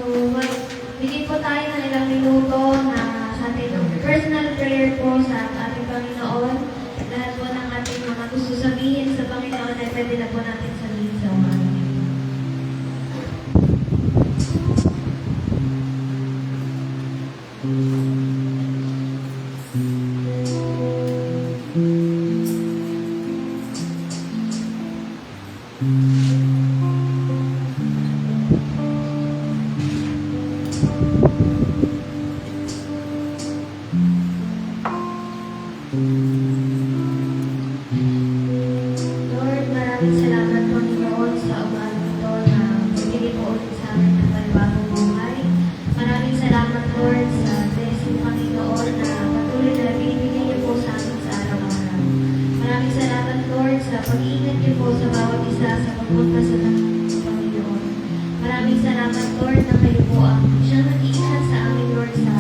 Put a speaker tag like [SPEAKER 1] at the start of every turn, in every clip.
[SPEAKER 1] bigyan po tayo ng ilang minuto na sa ating personal prayer po sa ating Panginoon. Lahat po ng ating mga gusto sabihin sa Panginoon ay pwede na po natin sabihin sa umaga. Lord, maraming salamat Panginoon sa umaga ito na bibigay po ulit sa amin ng panibagong buhay. Maraming salamat Lord sa blessing Panginoon na patuloy na binibigay niyo po sa amin sa araw-araw. Maraming salamat Lord sa pag-iingat niyo po sa bawat isa sa pagpunta sa Panginoon. Maraming salamat Lord na kayo po ang siyang nag-iingat sa amin Lord sa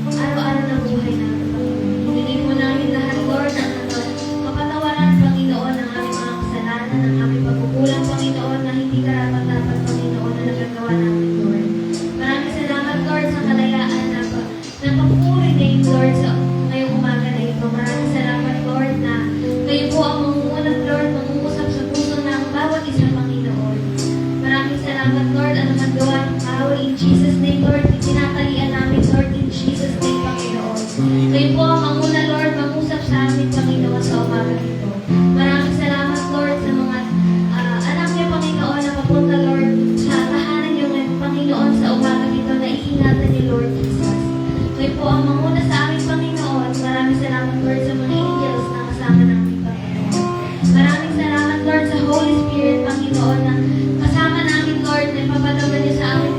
[SPEAKER 1] araw-araw na buhay namin Panginoon. Hinigin po namin lahat Lord na mapatawaran Panginoon ang aming mga kasalanan, ang aming pagkukulang Panginoon na hindi karapat-dapat Panginoon na nagagawa namin Lord. Maraming salamat Lord sa kalayaan na papuri name Lord sa ngayong umaga na ito. Maraming salamat Lord na kayo po ang mangungunang Lord, mangungusap sa puso ng bawat isang Panginoon. Maraming salamat Lord at magawa ng power in Jesus name Lord. Tinatalian namin Lord in Jesus name Panginoon. Kayo po ang manguna Lord, mangusap sa amin Panginoon sa umaga ito. Maraming salamat Lord sa mga anak niyo Panginoon na papunta Lord sa tahanan niyo Panginoon sa umaga ito na iingatan niyo Lord Jesus. Kayo po ang manguna sa amin Panginoon. Maraming salamat Lord sa mga angels na kasama namin Panginoon. Maraming salamat Lord sa Holy Spirit Panginoon na kasama namin Lord na ipapatagal niyo sa amin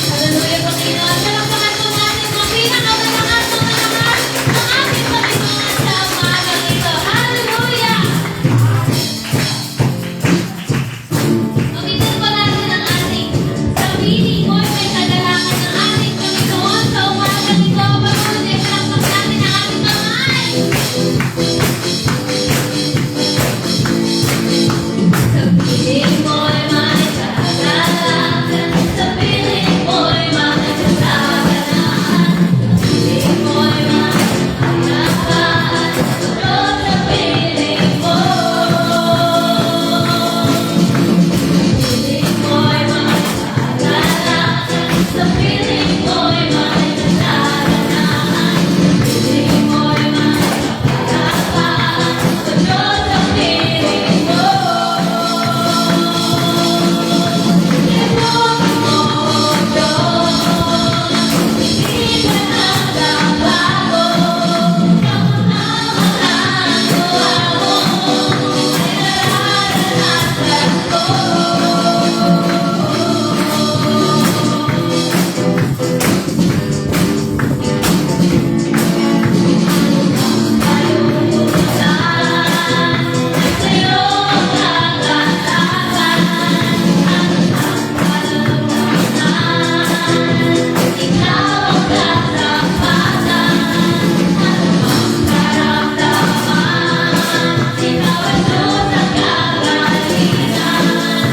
[SPEAKER 1] Hallelujah, Panginoon. Palakpakan po natin ang pinakamalakas ng malakas ng ating Panginoon sa umagang ito. Hallelujah! Pagkitin po natin ang ating sarili ko ay may kadalangan ng ating Panginoon sa umagang ito. Pagkunin, palakpak natin ang ating kamay. Sa piling mo'y may kadalangan, sa piling mo'y may kasalanan, sa piling mo'y may kapayapaan, Diyos sa piling mo. Piling mo'y may kadalangan, sa piling mo'y may kasalanan, sa piling mo'y may kapayapaan, Diyos sa piling mo. Ikaw ang Diyos ang kagalingan.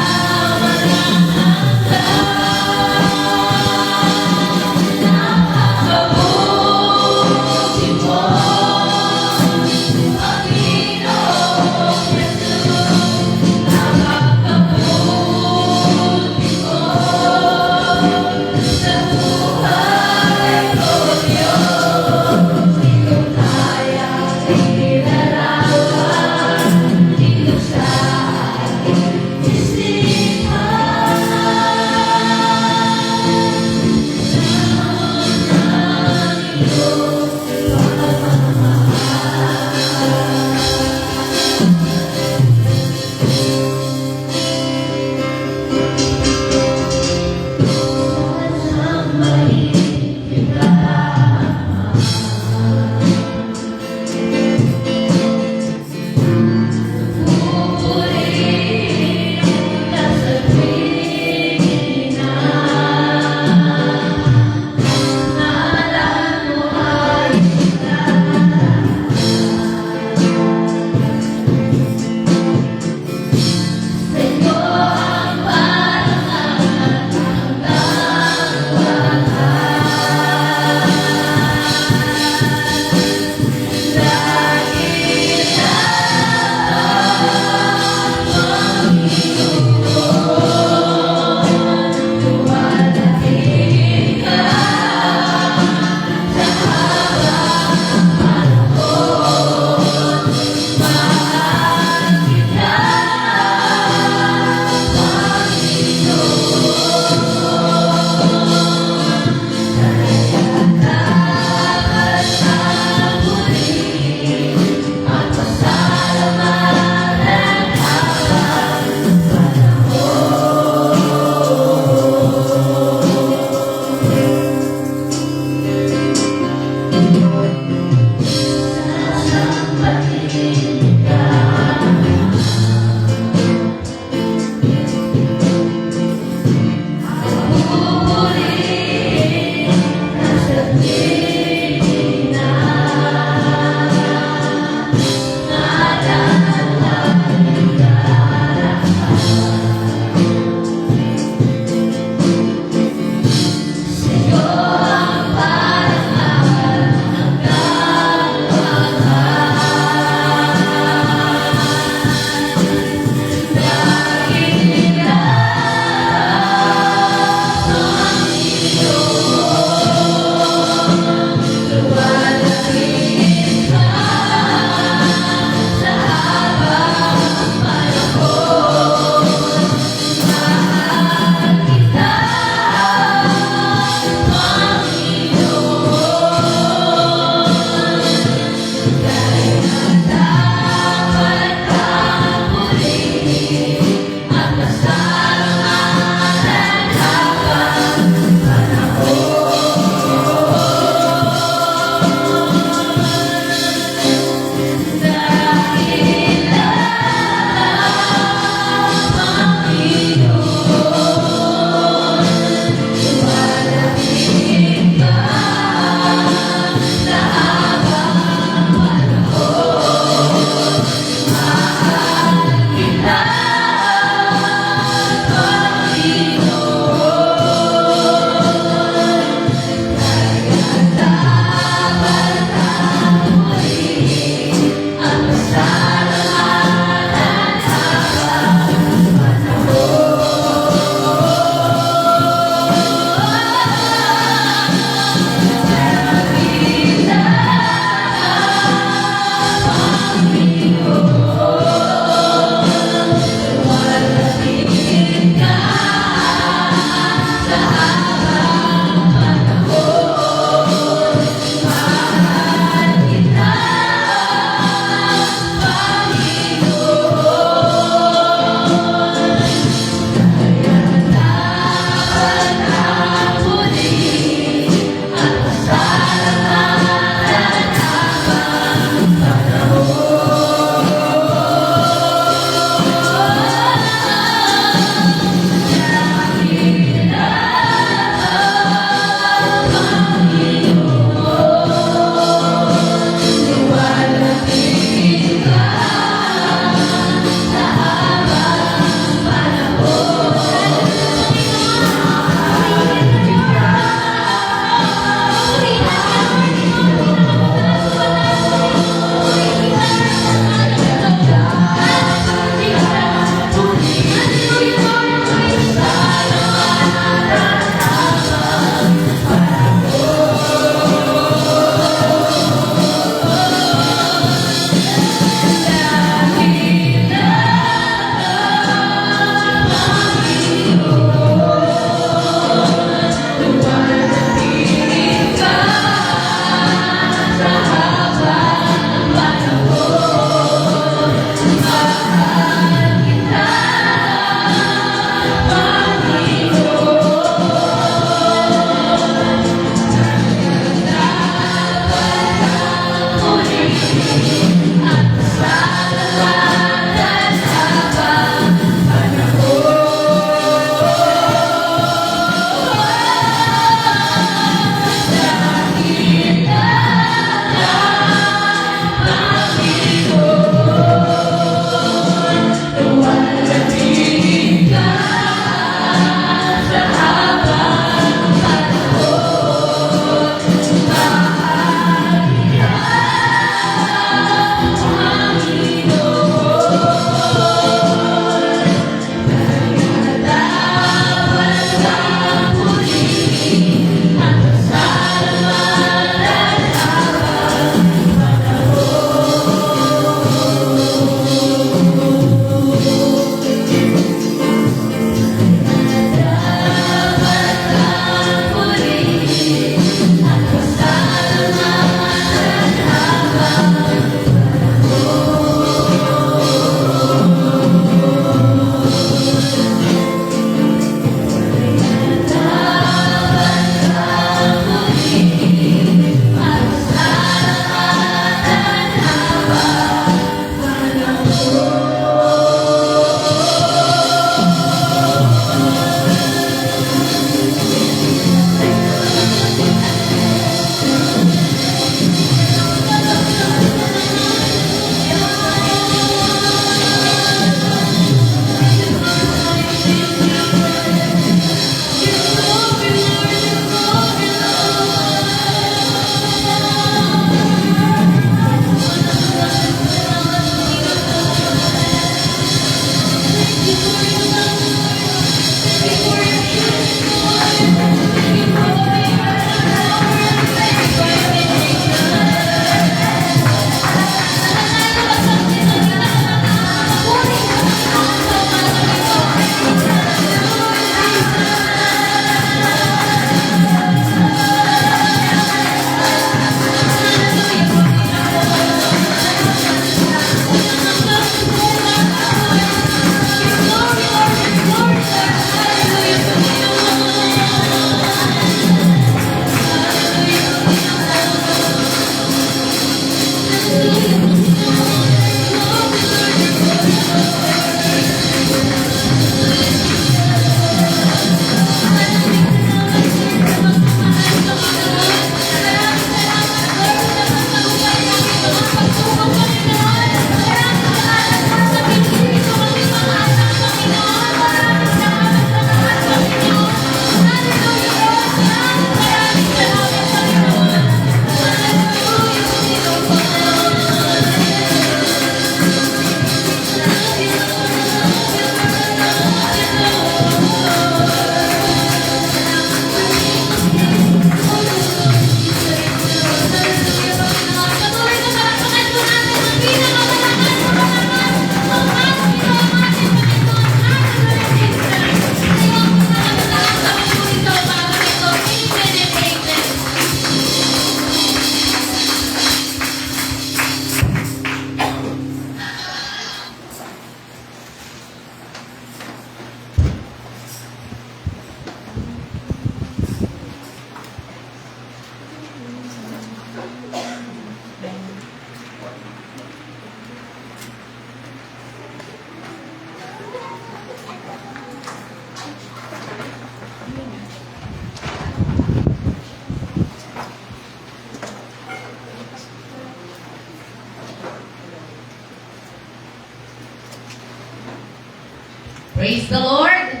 [SPEAKER 2] Praise the Lord!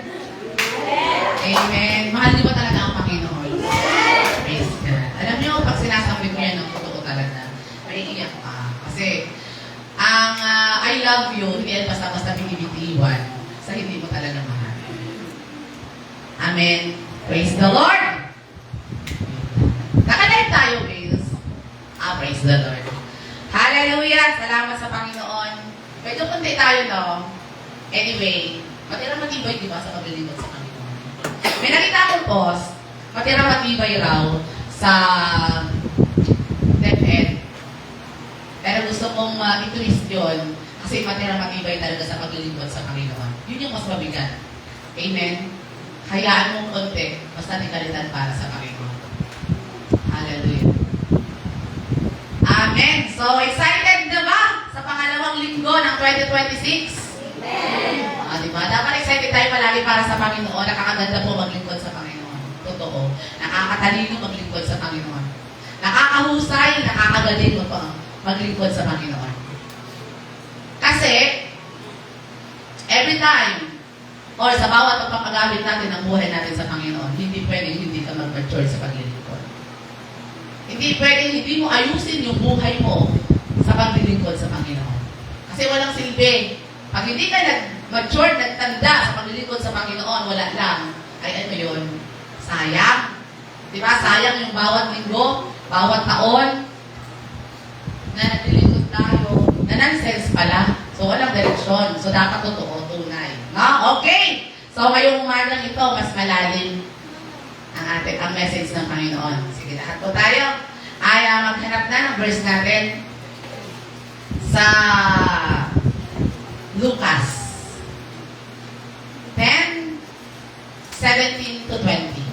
[SPEAKER 2] Amen. Mahal niyo ba talaga ang Panginoon? Praise God. Alam niyo, pag sinasabi ko yan, ang totoo talaga, may iiyak ka. Kasi, ang I love you, hindi yan basta-basta binibitiwan sa hindi mo talaga mahal. Amen. Praise the Lord! Nakalive tayo, guys. Praise the Lord. Hallelujah! Salamat sa Panginoon. Medyo kunti tayo, no? Anyway, matira matibay, di ba, sa paglilingkod sa Panginoon? May nakita akong post, matira matibay raw sa DepEd. Pero gusto kong i-twist yun kasi matira matibay talaga sa paglilingkod sa Panginoon. Yun yung mas mabigat. Amen? Hayaan mong konti, basta tikalitan para sa Panginoon. Hallelujah. Amen. So, excited na ba sa pangalawang linggo ng 2026? Amen. Diba? Dapat excited tayo palagi para sa Panginoon. Nakakaganda po maglingkod sa Panginoon. Totoo. Nakakatalino maglingkod sa Panginoon. Nakakahusay, nakakagaling maglingkod sa Panginoon. Kasi, every time, or sa bawat pagpapagamit natin ng buhay natin sa Panginoon, hindi pwedeng hindi ka mag-mature sa paglilingkod. Hindi pwedeng hindi mo ayusin yung buhay mo sa paglilingkod sa Panginoon. Kasi walang silbi. Pag hindi ka nag-mature, nagtanda sa paglilingkod sa Panginoon, wala lang. Ay ano yun? Sayang. Diba? Sayang yung bawat linggo, bawat taon na naglilingkod tayo, na nonsense pala. So walang direksyon. So dapat totoo, tunay. No? Okay! So ngayong umagang ito, mas malalim ang message ng Panginoon. Sige, lahat po tayo ay maghanap na ng verse natin sa Lucas 10:17 to 20.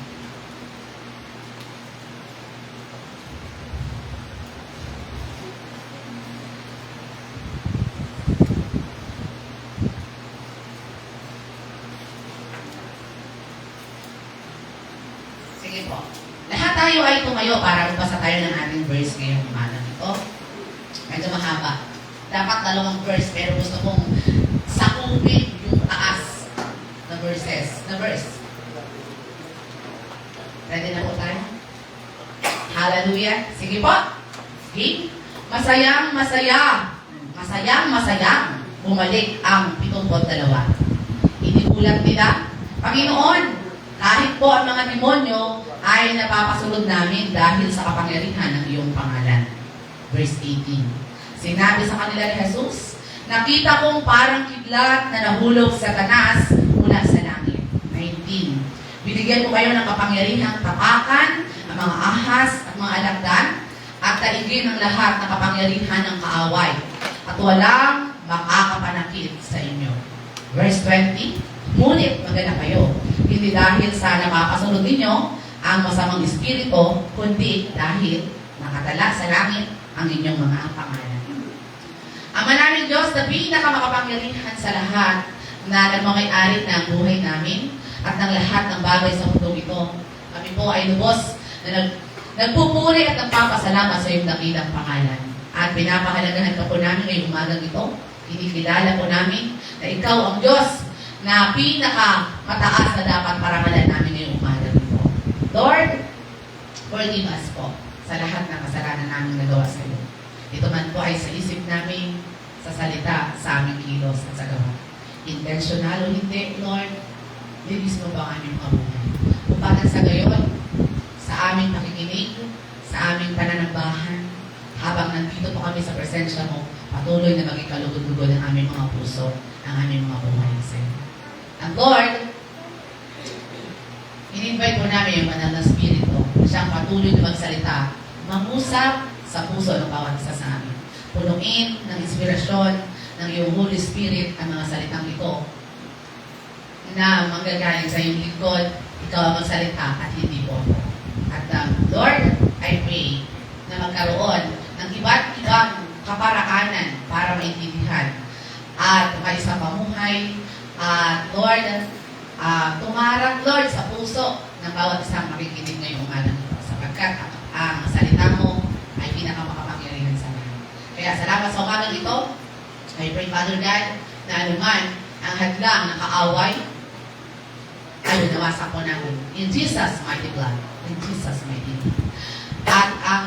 [SPEAKER 2] Sige po. Lahat tayo ay tumayo para magbasa tayo ng ating verse ngayong umaga ito. Medyo mahaba. Dapat dalawang verse, pero gusto kong sakupin yung taas na verses. Na verse. Ready na po tayo? Hallelujah. Sige po. Okay. Masayang bumalik ang 72. Iniulat nila, Panginoon, kahit po ang mga demonyo ay napapasunod namin dahil sa kapangyarihan ng iyong pangalan. Verse 18. Sinabi sa kanila ni Jesus, nakita kong parang kidlat na nahulog sa tanas mula sa langit. 19. Binigyan ko kayo ng kapangyarihang tapakan ang mga ahas at mga alagdan at taigin ang lahat ng kapangyarihan ng kaaway at walang makakapanakit sa inyo. Verse 20. Ngunit maganda kayo, hindi dahil sa napapasunod ninyo ang masamang espiritu, kundi dahil nakatala sa langit ang inyong mga pangalan. Ang manaming Diyos na pinakamakapangyarihan sa lahat na nagmamay-ari ng buhay namin at ng lahat ng bagay sa mundo ito. Kami po ay lubos na nagpupuri at nagpapasalamat sa iyong dakilang pangalan. At pinapahalagahan ka po namin ngayong umagang ito. Kinikilala po namin na ikaw ang Diyos na pinaka-mataas na dapat parangalan namin ngayong umaga nito. Lord, forgive us po sa lahat ng kasalanan namin nagawa sa iyo. Ito man po ay sa isip namin, sa salita, sa aming kilos at sa gawa. Intentional o hindi, Lord, linis mo ba ang aming mga buhay? Upang sa gayon, sa aming pakikinig, sa aming pananambahan, habang nandito po kami sa presensya mo, patuloy na maging kalugod-lugod ang aming mga puso, ang aming mga buhay sa iyo. Ang Lord, in-invite po namin yung banal na spirito na siyang patuloy na magsalita, mangusap sa puso ng bawat isa sa amin. Punuin ng inspirasyon ng iyong Holy Spirit ang mga salitang ito na manggagaling sa iyong lingkod, ikaw ang magsalita at hindi po ako. At Lord, I pray na magkaroon ng iba't ibang kaparaanan para maintindihan at umalis sa pamuhay. Lord, tumarang, Lord, sa puso ng bawat isang makikinig ngayong umaga nito sapagkat ang salita mo ay pinakamakapangyarihan sa lahat. Kaya salamat sa umaga ito. I pray, Father God, na anuman ang hadlang na kaaway, ay nawasak po namin. In Jesus' mighty blood. In Jesus' mighty blood. At ang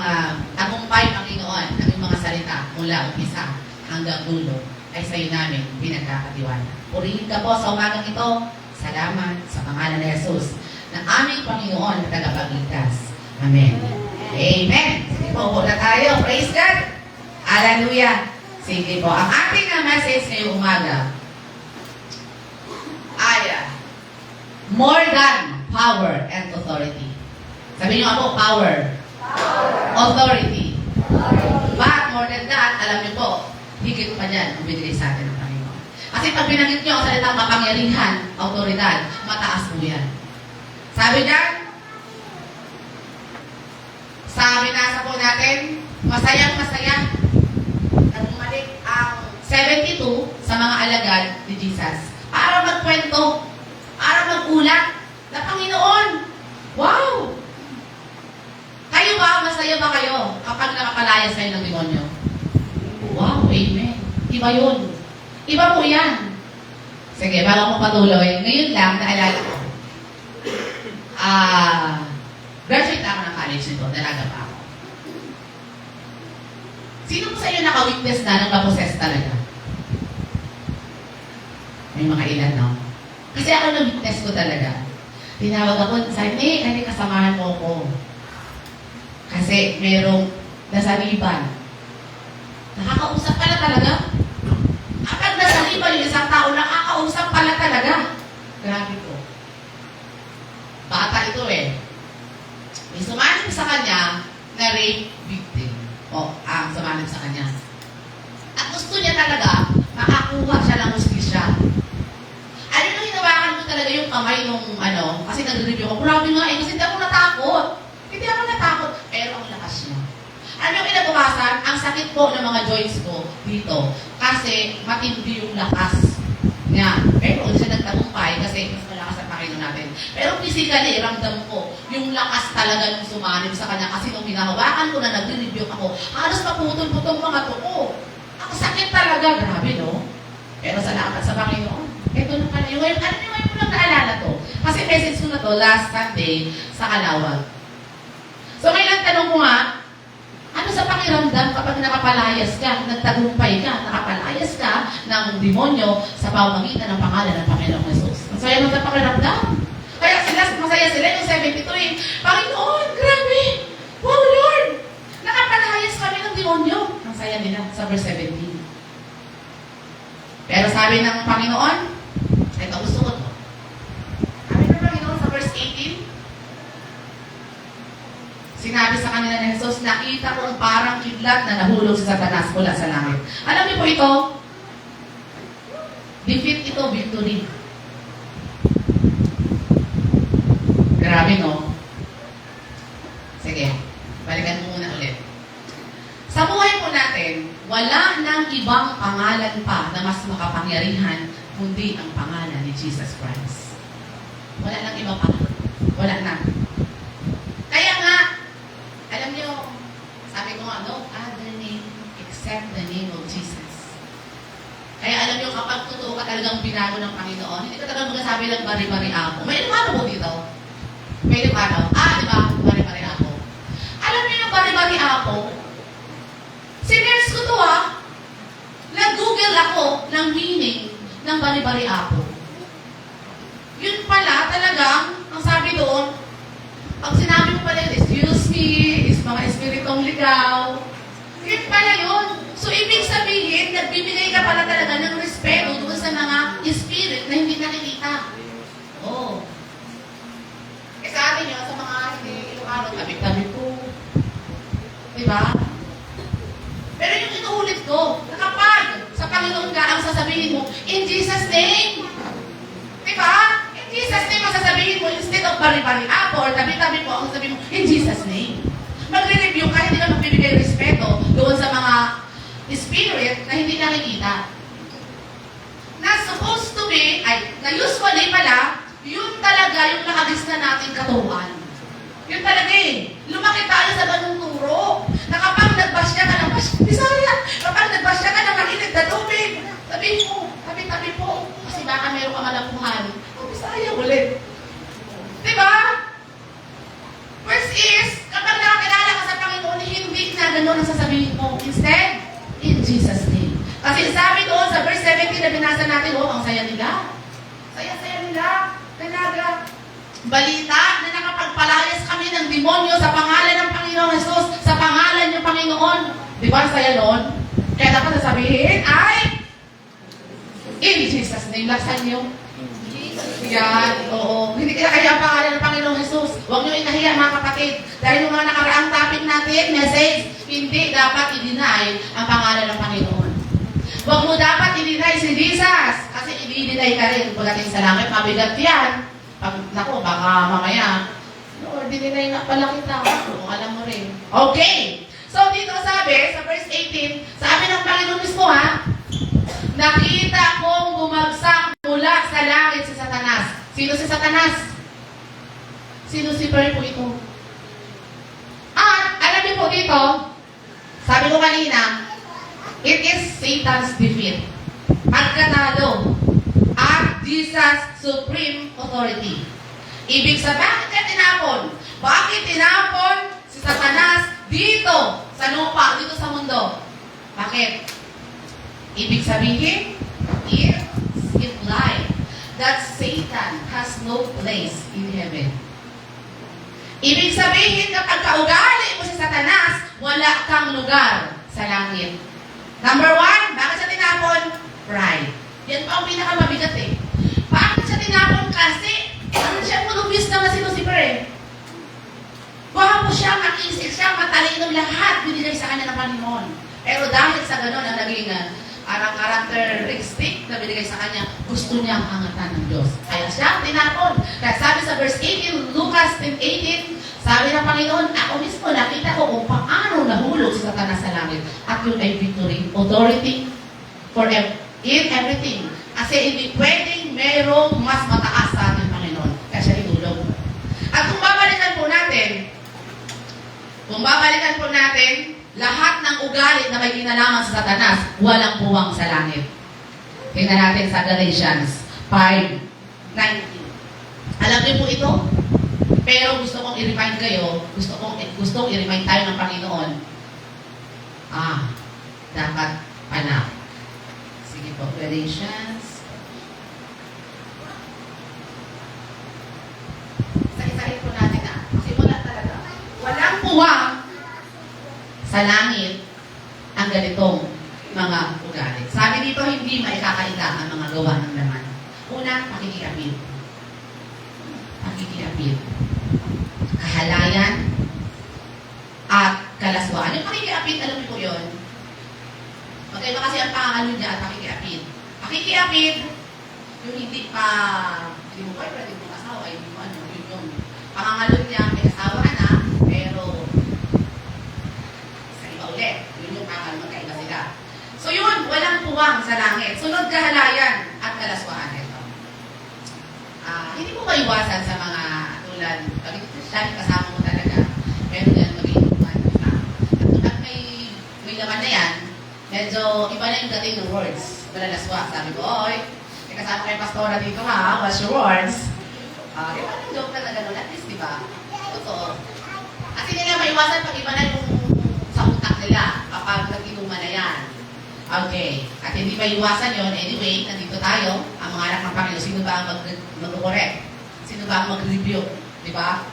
[SPEAKER 2] tagumpay, Panginoon, ng iyong mga salita mula umpisa hanggang dulo ay sa iyo namin pinagkakatiwala. Purihin ka po sa umagang ito. Salamat sa pangalan ni Jesus ng aming Panginoon na tagapagligtas. Amen. Amen. Sige po, upo na tayo. Praise God. Hallelujah. Sige po. Ang ating message ngayong umaga ay more than power and authority. Sabi niyo ako, power. Authority. But more than that, alam niyo po, higit pa dyan ang binigay sa atin ng Panginoon. Kasi pag binanggit niyo ang salitang kapangyarihan, autoridad, mataas po yan. Sabi dyan, binasa po natin, masayang masaya na bumalik ang 72 sa mga alagad ni Jesus. Para magkwento, para magulat na Panginoon. Wow! Kayo ba, masaya ba kayo kapag nakapalaya sa ng demonyo? Wow, amen. Iba yun. Iba po yan. Sige, bago ko patuloy, ngayon lang, naalala ko. Graduate ako ng college nito, dalaga pa ako. Sino po sa inyo naka-witness na ng ma-possess talaga? May mga ilan, no? Kasi ako na-witness ko talaga. Tinawag ako, sabi, kasamahan mo ko. Kasi merong nasaliban. Nakakausap pala talaga. Kapag nasaliban yung isang tao, nakakausap pala talaga. Grabe po. Bata ito eh. May sumanib sa kanya na rape victim. O, ang sumanib sa kanya. At gusto niya talaga makakuha siya ng hustisya. Ano nung hinawakan ko talaga yung kamay nung kasi nag-review ko, grabe nga kasi hindi ako natakot. Hindi ako natakot, pero ang lakas niya. Ano yung kinabukasan? Ang sakit po ng mga joints ko dito. Kasi matindi yung lakas niya. Pero hindi siya nagtagumpay kasi mas malakas ang Panginoon natin. Pero physically, ramdam ko yung lakas talaga nung sumanib sa kanya. Kasi nung hinahawakan ko na nag-review ako, halos maputol-putol mga tuko. Ang sakit talaga. Grabe, no? Pero salamat sa Panginoon. Ito na pala yung ngayon. Ano yung ngayon ko lang naalala to? Kasi message ko na to last Sunday sa Kalawag. So ngayon, tanong ko nga, ano sa pakiramdam kapag nakapalayas ka, nagtagumpay ka, nakapalayas ka ng demonyo sa pamamagitan ng pangalan ng Panginoong Jesus? Masaya mo sa pakiramdam? Kaya masaya sila yung 72 eh. Panginoon, grabe! Wow, Lord! Nakapalayas kami ng demonyo. Ang saya nila sa verse 17. Pero sabi ng Panginoon, ito gusto ko to. Sabi ng Panginoon sa verse 18, sinabi sa kanila ni Jesus, nakita ko ang parang kidlat na nahulog sa Satanas mula sa langit. Alam niyo po ito? Defeat ito, victory. Grabe, no? Sige, balikan mo muna ulit. Sa buhay po natin, wala nang ibang pangalan pa na mas makapangyarihan kundi ang pangalan ni Jesus Christ. Wala nang iba pa. Wala na. Kaya nga, alam niyo, sabi ko nga, no other name except the name of Jesus. Kaya alam niyo, kapag totoo ka talagang binago ng Panginoon, hindi ka talagang magsasabi ng bari-bari ako. May ilumano po dito. May ilumano. Di ba? Bari-bari ako. Alam niyo yung bari-bari ako, sinerge ko to nag-google ako ng meaning ng bari-bari ako. Yun pala talagang, ang sabi doon, pag sinabi mo pala yun, excuse me, is mga espiritong ligaw. Yun pala yun. So, ibig sabihin, nagbibigay ka pala talaga ng respeto doon sa mga spirit na hindi nakikita. Oh. Eh sa atin yun, sa mga hindi iluano, tabi-tabi ko. Diba? Pero yung inuulit ko, na kapag sa Panginoon ka ang sasabihin mo, in Jesus' name. Diba? In Jesus' name ang sasabihin mo, instead of bari-bari ako, or tabi-tabi po, ang sasabihin mo, in Jesus' name. Magre-review ka, hindi ka magbibigay respeto doon sa mga spirit na hindi nakikita. Na supposed to be, na usually pala, yun talaga yung nakagis na nating katuan. Yun talaga eh. Lumaki tayo sa ganung turo. Na kapag nagbasya ka ng Bisaya, kapag nagbasya ka ng mainit na tubig, sabihin mo, tabi-tabi po. Kasi baka meron ka malakuhan. Oh, Bisaya ulit. Diba? First is, kapag nakakilala ka sa Panginoon, hindi na gano'n ang sasabihin mo. Instead, in Jesus' name. Kasi sabi doon sa verse 17 na binasa natin, oh, ang saya nila. Saya-saya nila. Talaga. Balita na nakapagpalayas kami ng demonyo sa pangalan ng Panginoong Jesus, sa pangalan ng Panginoon. Di ba ang saya noon? Kaya dapat sasabihin ay, in Jesus' name, laksan niyo. Yan, oo. Hindi kaya kaya ang pangalan ng Panginoong Jesus. Huwag niyo inahiya mga kapatid. Dahil yung mga nakaraang topic natin, message, hindi dapat i-deny ang pangalan ng Panginoon. Huwag mo dapat i-deny si Jesus. Kasi i-deny ka rin. Pagdating sa langit, mabigat yan. Pag, naku, baka mamaya, Lord, dinay nga pala kita. Kung alam mo rin. Okay. So, dito sabi, sa verse 18, sabi ng Panginoon mismo, ha? Nakita kong bumagsak mula sa langit si Satanas. Sino si Satanas? Si Lucifer po ito. At, alam niyo po dito, sabi ko kanina, it is Satan's defeat. Pagkatalo. At Jesus' supreme authority. Ibig sabihin, bakit ka tinapon? Bakit tinapon si Satanas dito sa lupa, dito sa mundo? Bakit? Ibig sabihin, it implies that Satan has no place in heaven. Ibig sabihin, kapag kaugali mo si Satanas, wala kang lugar sa langit. Number one, bakit siya tinapon? Pride. Yan pa ang pinakamabigat eh. Bakit siya tinapon? Kasi, siya mulubis naman si Lucifer eh. Gwapo siya, makisig siya, matalino lahat binigay sa kanya ng Panginoon. Pero dahil sa gano'n ang naging characteristic na binigay sa kanya, gusto niya ang angatan ng Diyos. Kaya siya tinapon. Kaya sabi sa verse 18, Lucas 10:18, sabi ng Panginoon, ako mismo nakita ko kung paano nahulog si Satanas sa langit. At yun ay victory, authority for in everything. Kasi hindi pwedeng merong mas mataas sa ating Panginoon. Kaya siya itulog. At kung babalikan po natin, lahat ng ugali na may kinalaman sa Satanas, walang puwang sa langit. Tingnan natin sa Galatians 5:19. Alam niyo po ito? Pero gusto kong i-remind kayo, gusto i-remind tayo ng Panginoon. Dapat pala. Sige po, Galatians. Isa-isahin po natin kasi wala talaga. Walang puwang sa langit ang ganitong mga ugali. Sabi dito, hindi maikakaila ang mga gawa ng laman. Una, pakikiapid. Pakikiapid. Kahalayan at kalaswaan. Yung pakikiapid, alam niyo po yun? Magkaiba kasi ang pangalo niya at pakikiapid. Pakikiapid, yung hindi mo pwede mo asawa, hindi mo yun yung pangangalo niya, may asawa na, pero sa iba ulit, yun yung pangalo, magkaiba sila. So yun, walang puwang sa langit. Sunod, kahalayan at kalaswaan. Ito. Hindi mo maiwasan sa mga tulad, pag kasama mo talaga, pero yan mag-inuman. At may laman na yan, medyo iba na yung dating ng words. Malalaswa. Sabi ko, oy, may kasama kayo pastora dito ha, what's your words? Iba na yung joke na gano'n, at least, di ba? Totoo. Kasi nila maiwasan pag iba na yung sa utak nila kapag nag-inuman na yan. Okay. At hindi maiwasan yon. Anyway, nandito tayo, ang mga anak ng Panginoon. Sino ba ang mag-correct? Sino ba ang mag-review? Di ba?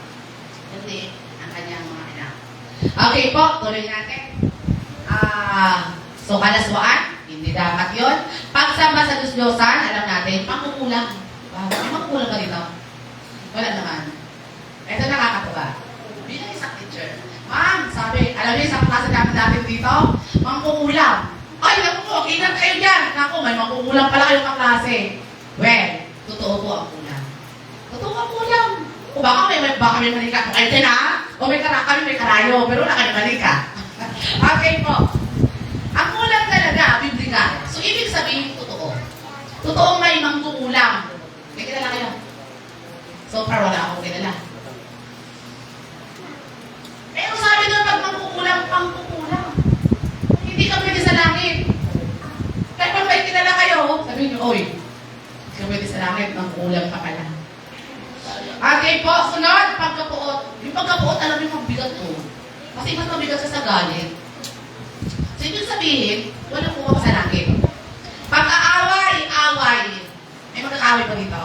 [SPEAKER 2] Hindi. Ang kanyang mga anak. Okay po, tuloy natin. So, kalaswaan, hindi dapat yon. Pagsamba sa Diyos-Diyosan, alam natin, pangkukulang. May mangkukulang ka dito? Wala naman. Ito nakakatuwa. Bilang isang teacher, ma'am, sabi, alam niyo, isang klase namin natin dito, mangkukulang. Ay, naku po, ingat kayo dyan. Naku, may mangkukulang pala kayong kaklase. Well, totoo po ang kulang. Totoo ang kulang. O baka may malika. Ay, na, o kami may karayo, pero wala kayo malika. Okay po. Ang kulang talaga, biblikal. So, ibig sabihin, totoo. Totoo may mangkukulang. May kilala kayo? So far, wala akong kilala. Pero sabi doon, pag mangkukulang, pangkukulang. Hindi ka pwede sa langit. Kaya pag may kilala kayo, sabihin nyo, oy, Hindi ka pwede sa langit, kulang ka pala. Okay po, sunod, pagkapuot. Yung pagkapuot, alam mo yung mabigat ko. Kasi mas mabigat siya sa galit. So, ibig sabihin, walang kuha pa sa langit. Pag-aaway, away. May magkakaaway pa dito?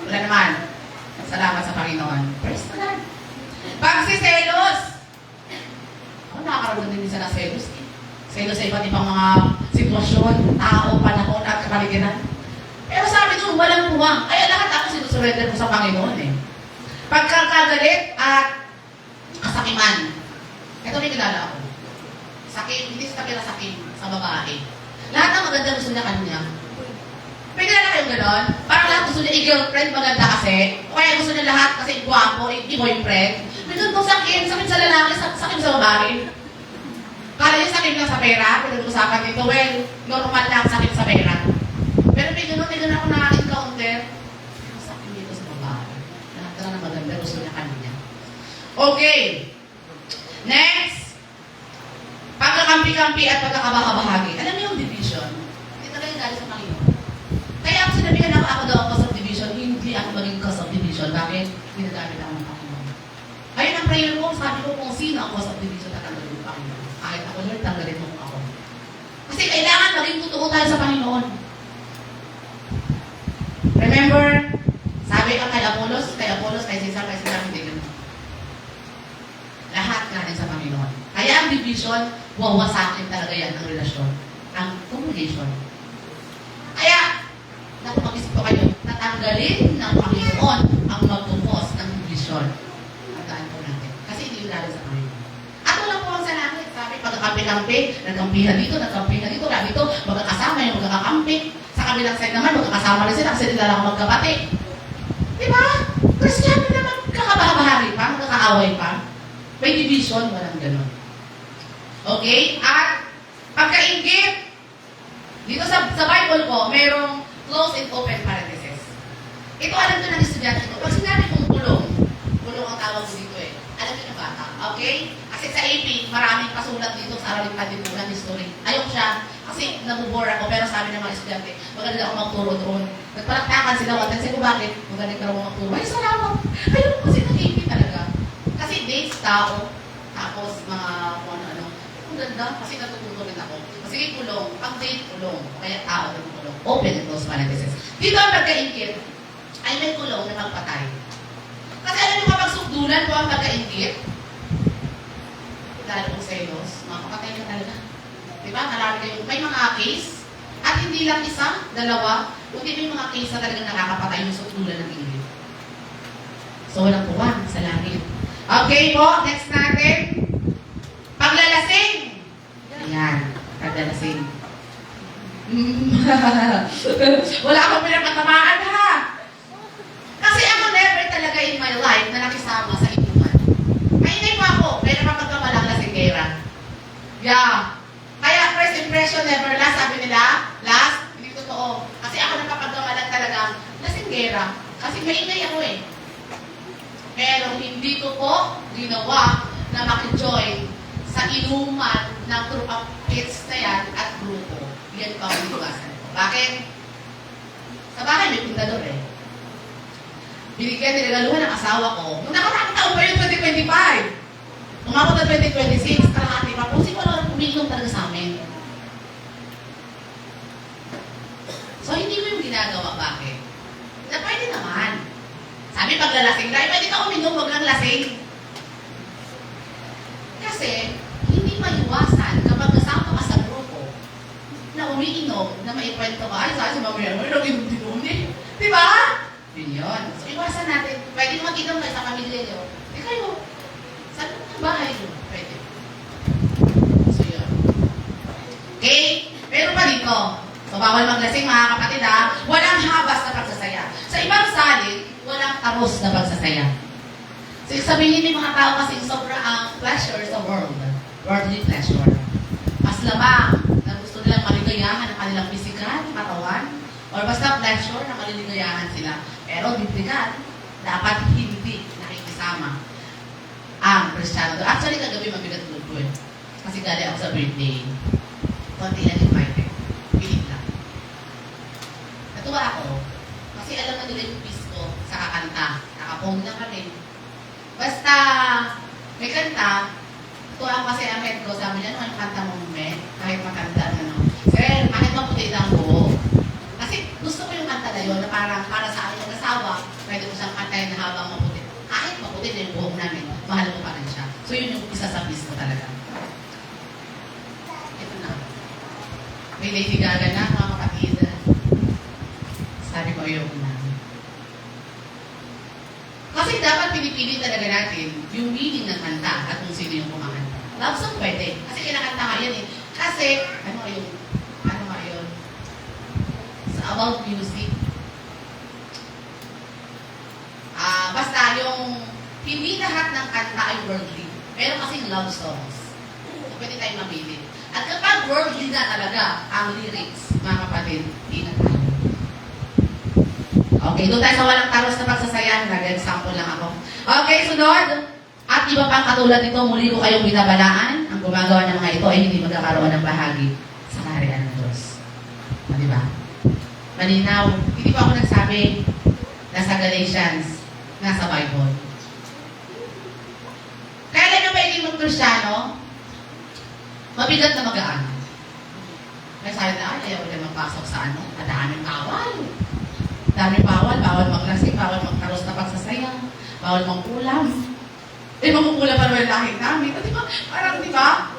[SPEAKER 2] Wala naman. Salamat sa Panginoon. Praise the Lord. Pagsiselos. Ako nakakaramdam din minsan ng selos. Selos sa iba't ibang mga sitwasyon, tao, panahon, at kapaligiran. Pero sabi doon, walang puwang. Kaya lahat ako sinusurrender ko sa Panginoon eh. Pagkakagalit at kasakiman. Ito may kilala ako. Sakim, hindi sa kapila sakim, sa babae. Lahat ng maganda gusto niya kanya. May kilala kayong gano'n? Parang lahat gusto niya i-girlfriend, maganda kasi. O kaya gusto niya lahat kasi guwapo, i-boyfriend. May ganitong sakim sa lalaki, sakim sa babae. Kala niya sakim lang sa pera, pinag-usapan dito, well, normal lang sakim sa pera. Pero may gano'n ako na-encounter. Sakim dito sa babae. Lahat ka ng maganda gusto niya kanya. Okay. Next. Pagkakampi-kampi at pagkakabahagi. Alam niyo yung division? Hindi talaga galing sa Panginoon. Kaya ako sinabihan ako daw ang cause of division, hindi ako maging cause of division. Bakit? Ginagamit ako ng Panginoon. Ayun ang prayer ko, sabi ko kung sino ang cause of division na tanggalin ng Panginoon. Kahit ako, Lord, tanggalin mo ako. Kasi kailangan maging totoo tayo sa Panginoon. Remember, sabi ka kay Apollos, kay Cesar, hindi ganun. Lahat galing sa Panginoon. Kaya ang division, wawasakin talaga yan ang relasyon. Ang congregation. Kaya, mag-isip ko kayo, tatanggalin ng Panginoon ang magpupos ng division. Tandaan po natin. Kasi hindi yung galing sa Panginoon. At wala po ang sa langit. Sabi, pagkakampi-kampi, nagkampihan dito, lagi ito, magkakasama yung magkakakampi. Sa kabilang side naman, magkakasama rin sila kasi nila lang magkapatid. Diba? Kristyano na magkakabahari pa, magkakaaway pa. May division, walang ganon. Okay? At pagkaingit, dito sa Bible ko, mayroong close and open parenthesis. Ito alam ko ng estudyante ko. Pag sinabi kong kulong ang tawag ko dito eh. Alam niyo na bata. Okay? Kasi sa AP, maraming pasulat dito sa Araling Panlipunan History. Ayok siya. Kasi nabubore ako. Pero sabi ng mga estudyante, magaling ako magturo doon. Nagpalaktakan sila. Watansin ko bakit? Magaling ka raw magturo. Ay, salamat. Ayok kasi ng AP talaga. Kasi dates, tao, tapos mga kung ano. Ang ganda. Kasi natututo rin ako. Kasi kulong. Pag date, kulong. Kaya tao rin kulong. Open and close parenthesis. Dito ang pagkaingkit ay may kulong na magpatay. Kasi alam niyo kapag sukdulan po ang pagkaingkit, dahil kong selos, makakapatay ka talaga. Diba? Marami kayo. May mga case, at hindi lang isa, dalawa, kundi may mga case na talagang nakakapatay yung sukdulan ng ingit. So, walang puwang sa langit. Okay po, next natin. Paglalasing. Ayan, paglalasing. Wala akong pinapatamaan ha. Kasi ako never talaga in my life na nakisama sa inuman. Ay, hindi pa ako. Pero mapagkamalang lasinggera. Yeah. Kaya first impression never last. Sabi nila, last, hindi totoo. Kasi ako napapagkamalang talagang lasinggera. Kasi maingay ako eh. Pero hindi ko po ginawa na makijoin sa inuman ng group of kids na yan at grupo. Yan pa ang iwasan ko. Bakit? Sa bahay may pundador eh. Binigyan niregaluhan ng asawa ko. Nung nakaraang taon pa yun, 2025. Umabot na 2026, kalahati pa. Kung siguro kumilong talaga sa amin. So, hindi mo yung ginagawa. Bakit? Na pwede naman. Sabi paglalasing tayo, pwede ka uminom, wag lang lasing. Kasi, hindi maiwasan kapag nasama ka sa grupo na umiinom, na maikwento ka, ay, sabi si mamaya, ay, nag-inom din ulit. Diba? Yun yun. So, iwasan natin. Pwede mag-inom kayo sa pamilya nyo. Di kayo. Sa bahay nyo. Pwede. So, yun. Okay? Pero pa dito. So, bawal maglasing, mga kapatid ha. Walang habas na pagsasaya. Sa ibang salin, walang taros na pagsasaya. So, sabihin ni mga tao kasi sobra ang pleasure sa world. Worldly pleasure. Mas lamang na gusto nilang maligayahan ang kanilang pisikal, katawan, or basta pleasure na maliligayahan sila. Pero biblical, dapat hindi nakikisama ang Kristiyano. Actually, kagabi mabigat grupo eh. Kasi galing ako sa birthday. Konti lang invited. Pilit lang. Natuwa ako. Kasi alam na nila yung piece ko sa kakanta. Nakapong na kami. Basta, may kanta. Natuwa ako kasi ang head ko. Sabi niya, ano ang kanta mo, Med? Kahit matanda na no. Sir, kahit maputi lang buo. Kasi gusto ko yung kanta na yun na parang para sa aking asawa, pwede ko siyang kantayin na habang maputi. Kahit maputi na yung buhok namin, mahal ko pa rin siya. So yun yung isa sa piece ko talaga. Ito na. May Lady Gaga na, mga kapatid. Sabi ko, ayoko na. Kasi dapat pinipili talaga natin yung meaning ng kanta at kung sino yung kumakanta. Love song pwede. Kasi kinakanta nga yan eh. Kasi, ano nga yun? Sa about music. Basta yung hindi lahat ng kanta ay worldly. Meron kasing love songs. So, pwede tayong mamili. At kapag worldly na talaga ang lyrics, mga kapatid, ingat tayo. Okay, doon tayo sa walang taros na pagsasayan. Nag-example lang ako. Okay, sunod. At iba pang katulad nito, muli ko kayong binabalaan. Ang gumagawa ng mga ito ay hindi magkakaroon ng bahagi sa kaharian ng Diyos. Di ba? Malinaw. Hindi pa ako nagsabi nasa Galatians, nasa Bible. Kailan nyo pwedeng mag-Kristyano? Mabigat na magaan. May sabi na, ayaw na magpasok sa ano, madaming bawal. Daming bawal maglasing, bawal magkaros na pagsasaya, bawal mangkulam. Mangkukulam pa naman lahit namin. Di ba? Parang, di ba?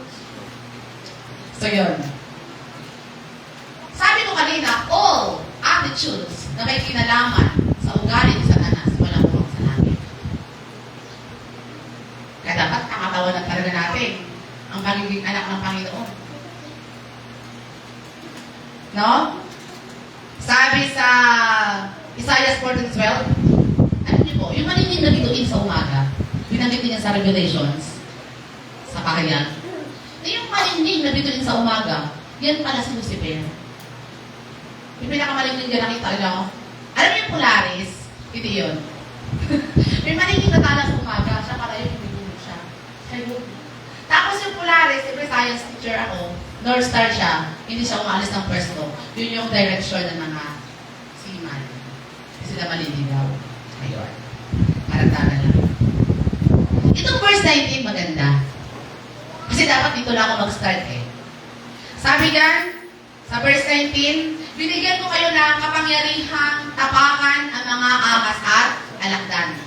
[SPEAKER 2] So, yun. Sabi ko kanina, all attitudes na may kinalaman sa ugali ni Satanas, walang umang sa langit. Kaya dapat kakatawanan talaga natin ang pagiging anak ng Panginoon. No? Sabi sa Isaiah 14:12, ano niyo po, yung maningin na bituin sa umaga, binanggit niya sa Revelations, sa pahayag, na yung maningin na bituin sa umaga, yan pala si Lucifer. Yung pinakamalingin dyan nakita nyo. Alam niyo yung Polaris? Hindi yun. May maningin na tala sa umaga, siya pala yun, yung siya. Tapos yung Polaris, siyempre science teacher ako, North Star siya, hindi siya umalis ng pwesto. Yun yung direction ng mga seaman. Hindi sila maliligaw. Ayun. Karantanan lang. Itong verse 19, maganda. Kasi dapat dito lang ako mag-start eh. Sabi yan, sa verse 19, binigyan ko kayo ng kapangyarihang tapakan ang mga ahas at alakdan.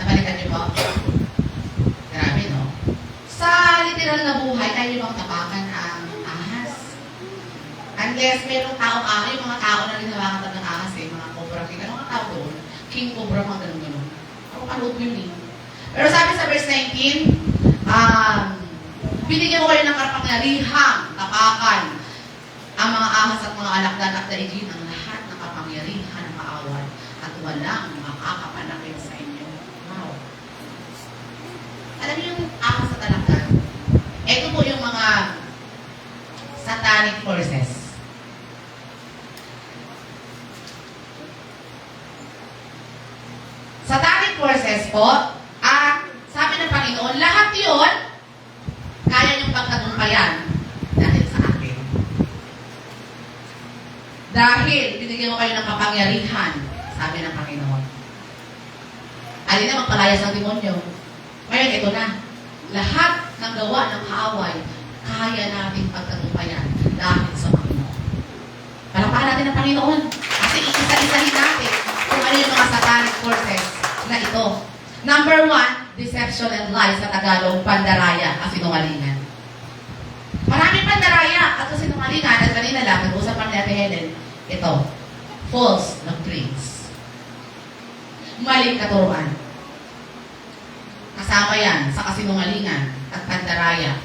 [SPEAKER 2] Nabalikan niyo po? Grabe, no? Sa literal na buhay, tayo bang tapakan ang ahas? Unless merong taong ahas, yung mga tao na rin nawakan ng ahas eh, mga cobra king. Ano nga tao doon? King cobra, mga ganun-ganun. Ako panood yun eh. Pero sabi sa verse 19, binigyan ko kayo ng kapangyarihang tapakan ang mga ahas at mga alakdan at daigin ang lahat ng kapangyarihan ng kaaway at walang makakapanakit sa inyo. Wow. Alam niyo yung ahas at alakdan? Ito po yung mga satanic forces. Satanic forces po, at sabi ng Panginoon, lahat yun, kaya niyong pagtagumpayan dahil sa akin. Dahil binigyan ko kayo ng kapangyarihan, sabi ng Panginoon. Alin na magpalayas ng demonyo. Ngayon, ito na. Lahat ng gawa ng kaaway, kaya nating pagtagumpayan dahil sa Panginoon. Palakpakan natin ang Panginoon. Kasi iisa-isahin natin kung ano yung mga satanic forces na ito. Number 1, deception and lies sa Tagalog, pandaraya, kasinungalingan. Maraming pandaraya at kasinungalingan at kanina lang, nag-usap ang ni Ate Helen, ito, false doctrines. Maling katuruan. Kasama yan sa kasinungalingan at pandaraya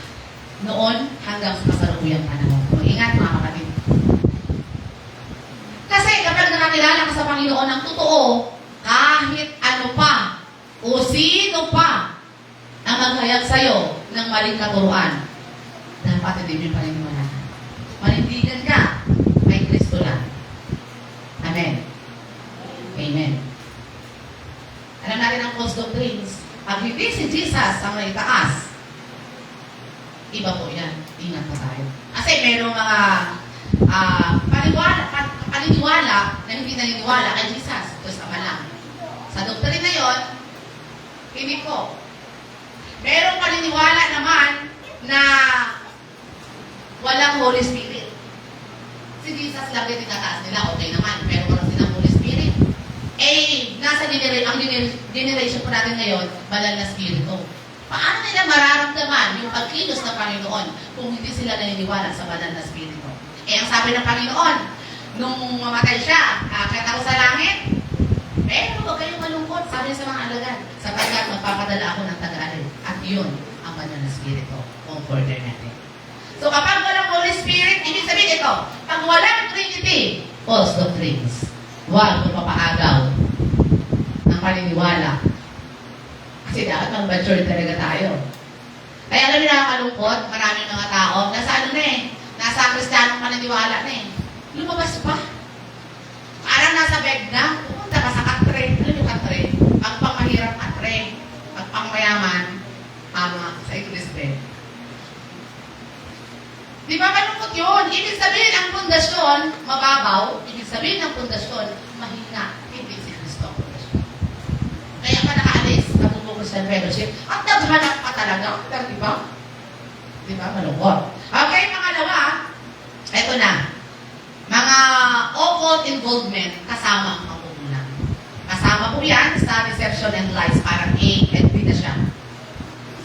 [SPEAKER 2] noon hanggang sa kasalukuyang panahon. Mag-ingat mga kapatid. Kasi kapag nakakilala ka sa Panginoon ng totoo, kahit ano pa o sino pa ang maghayag sa'yo ng maling katuruan, dapat hindi mo paniniwalaan. Manindigan ka, may Kristo lang. Amen. Amen. Alam natin ang false doctrines. Pag hindi si Jesus ang naitaas, iba po yan. Ingat po tayo. Kasi merong mga paniniwala na hindi naniniwala kay Jesus. Diyos Ama lang. Sa doktrina na yon, hindi po. Merong paniniwala naman na walang Holy Spirit. Si Jesus lang din itataas nila, okay naman, pero walang silang Holy Spirit. Nasa generation po natin ngayon, banal na spirito. Paano nila mararamdaman yung pagkilos ng Panginoon kung hindi sila naniniwala sa banal na spirito? Ang sabi ng Panginoon, nung mamatay siya, aakyat ako sa langit, pero huwag kayong malungkot, sabi sa mga alagad, sapagkat magpapadala ako ng taga-alin. At yun, ang banal na spirito, comforter natin. So kapag walang Holy Spirit, ibig sabihin ito, pag walang Trinity, false doctrines. Huwag papaagaw ng paniniwala. Kasi dapat mag-mature talaga tayo. Kaya alam niyo nakakalungkot, maraming mga tao, nasa Kristiyanong paniniwala na lumabas pa. Parang nasa bed na, pupunta ka sa katre. Alam niyo katre? Pag pangmahirap katre, pag pangmayaman, sa English bed. Di ba malungkot yun? Ibig sabihin ang pundasyon, mababaw. Ibig sabihin ng pundasyon, mahina. Hindi si Kristo ang pundasyon. Kaya ka nakaalis, nabubukas ng fellowship, at naghanap ka talaga. Di ba? Di ba? Malungkot. Okay, pangalawa, eto na. Mga occult involvement kasama ang pangkukulang. Kasama po yan sa deception and lies. Parang A and B na siya.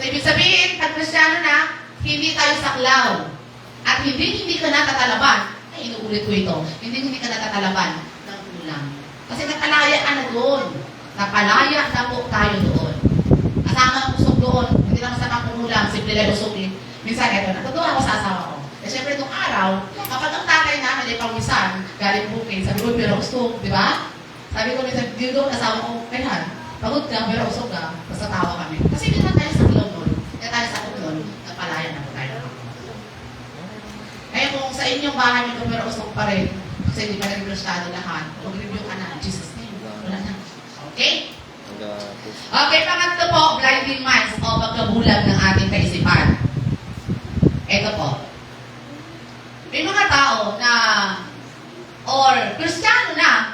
[SPEAKER 2] So, ibig sabihin, pag Kristiyano na, hindi tayo saklaw. At hindi ka natatalaban, ay inuulit ko ito, hindi ka natatalaban ng kulang. Kasi napalaya ka na doon. Napalaya na po tayo doon. Kasama ang usok doon, hindi lang sa pangkulang, simple lang usok eh. Minsan, eto na, totoo ako sa asawa ko. Eh, syempre, itong araw, kapag ang tatay namin ay pawisan, galing bukid, sabi ko, pero usok, di ba? Sabi ko, minsan, dito, asawa ko, kailan? Pagod ka, pero usok ka, basta tawa kami. Kasi hindi naman tayo sa kulong doon. Kaya tayo sa kulong, napalaya na po tayo. Kaya kung sa inyong bahay may pero usok pa rin, kasi hindi pa rin kristado lahat, mag-review ka na, Jesus name, wala na. Okay? Okay, pangatlo po, blinding minds o pagkabulag ng ating kaisipan. Ito po. May mga tao na, or kristiyano na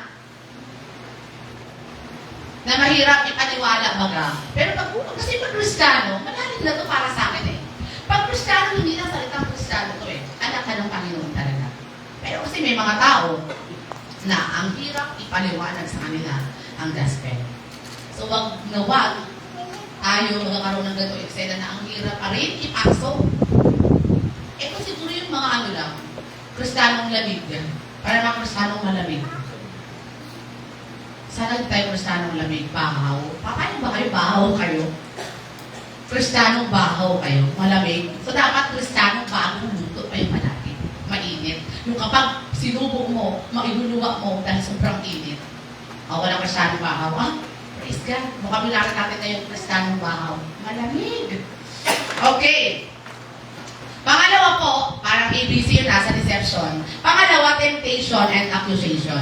[SPEAKER 2] mahirap ipaniwala baga. Pero kasi pag kristiyano, malalim na ito para sa akin eh. Pag kristiyano, hindi lang salitang kristiyano ito eh. Anak ka ng Panginoon talaga. Pero kasi may mga tao na ang hirap ipaliwanag sa kanila ang gospel. So wag na wag tayo magkakaroon ng ganito eksena na ang hirap pa rin ipasok. Ito siguro yung mga lang, kristyanong lamig yan. Para mga kristyanong malamig. Sana tayo kristyanong lamig, bahaw. Paano ba kayo? Bahaw kayo? Kristyanong bahaw kayo, malamig. So dapat kristyanong bagong luto pa yung malapit, mainit. Yung kapag sinubok mo, mailuluwa mo dahil sobrang init. Walang kristyanong bahaw. Praise God. Bukabilaran natin na yung kristyanong bahaw. Malamig. Okay. Pangalawa po, parang ABC yun nasa deception. Pangalawa, temptation and accusation.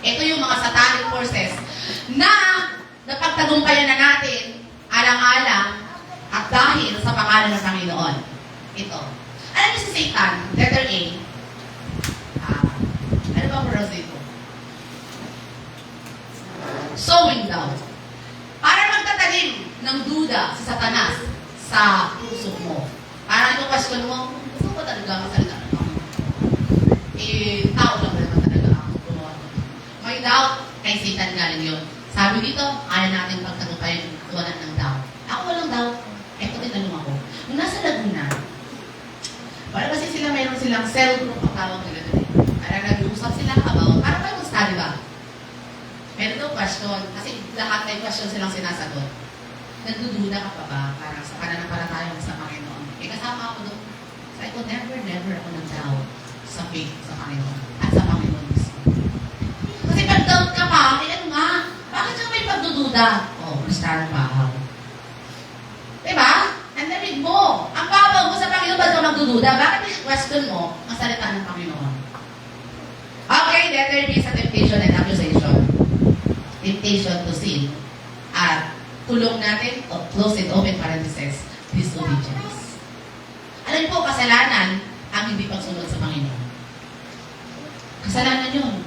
[SPEAKER 2] Ito yung mga satanic forces na napagtagumpayan na natin alang-alang at dahil sa pangalan ng Panginoon. Ito. Alam niyo si Satan, letter A. Ano ba pronounce dito? Sowing down. Para magtatanim ng duda si Satanas sa puso mo. Para ito question mo, gusto ko talaga masalita ng Panginoon. Tao lang naman talaga ang gumawa. May doubt, kay Satan galing yun. Sabi dito, ayaw natin pagtagumpayan ng doubt. Ako walang doubt. Eto tinanong ako. Nung nasa Laguna, para kasi mayroon silang cell group ang tawag nila doon eh. Para nag-uusap sila about, para ba yung study ba? Meron daw question, kasi lahat may question silang sinasagot. Nagdududa ka pa ba? Parang sa pananampalataya sa Panginoon. Kasama ako doon. Sabi ko, never ako nag-doubt sa faith sa Panginoon at sa Panginoon mismo. Kasi pag-doubt ka pa, ano nga? Bakit ka may pagdududa? Kristiyano bahaw. Diba? Ang lamig mo. Ang babaw mo sa Panginoon, ba't ka magdududa? Bakit question mo ang salita ng Panginoon? Okay, letter B sa temptation and accusation. Temptation to sin. At tulong natin, close and open parenthesis, disobedience. Alam po, kasalanan ang hindi pagsunod sa Panginoon. Kasalanan yun.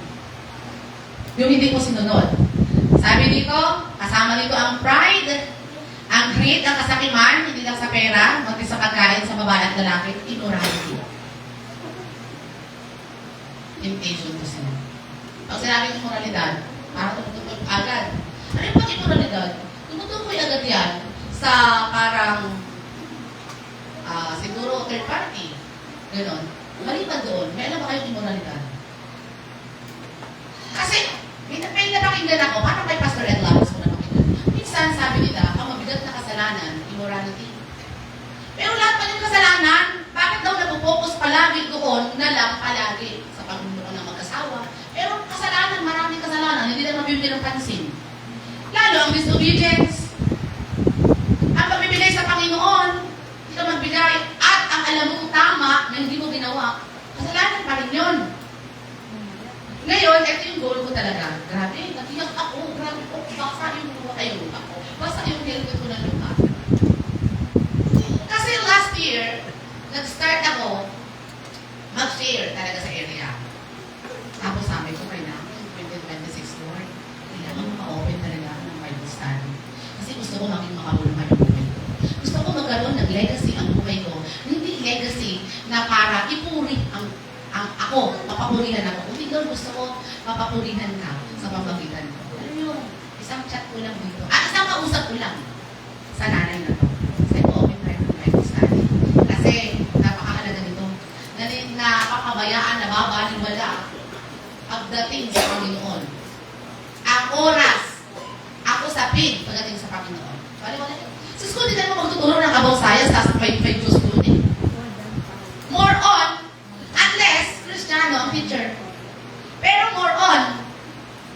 [SPEAKER 2] Yung hindi po sinunod. Sabi dito, kasama dito ang pride, ang greed, ang kasakiman, hindi lang sa pera, magti sa pagkain sa babae at lalaki, immorality. Temptation to sin. Pag sinabing immoralidad, parang tumutukoy agad. Ano yung pag-immoralidad? Tumutukoy agad yan sa parang siguro third party. Ganon. Maliban doon, may alam ba kayong immoralidad? Kasi, may napakinggan ako, parang kay Pastor Ed Lagos ko na pakinggan. Minsan, sabi nila, ang mabigat na kasalanan, immorality. Pero lahat pa yung kasalanan, bakit daw napopokus palagi doon na lang palagi sa pagmumuno ng mag-asawa? Pero kasalanan, maraming kasalanan, hindi lang mabibigyan ng pansin. Lalo ang disobedience, ang pagbibigay sa Panginoon, hindi ka magbigay, at ang alam mong tama na hindi mo ginawa, kasalanan pa rin yun. Ngayon, ito yung goal ko talaga. Grabe, natiyak ako, grabe po, basa yung lupa kayo, ako, basa yung helmet ko ng lupa. Kasi last year, nag-start ako mag-share talaga sa area. Tapos sabi ko, kaya na, 2026 Lord, kailangan maka-open talaga ng Bible study. Kasi gusto ko maging makabulungan yung buhay ko. Gusto ko magkaroon ng legacy ang buhay ko. Hindi legacy na para ipuri ang ako, mapapurihan ako. Hindi Lord, gusto ko mapapurihan ka sa pamagitan ko. Alam nyo, isang chat ko lang dito. Isang kausap ko lang sa nanay na to. Kasi open tayo ng Bible study. Kasi napakahalaga nito. Napakabayaan, nababaliwala pagdating sa Panginoon. Ang oras, ako sapid pagdating sa Panginoon. Baliwala yun. Sa school, hindi naman magtuturo ng about science, tapos 5 to student. More on, unless, Kristiyano ang teacher. Pero more on,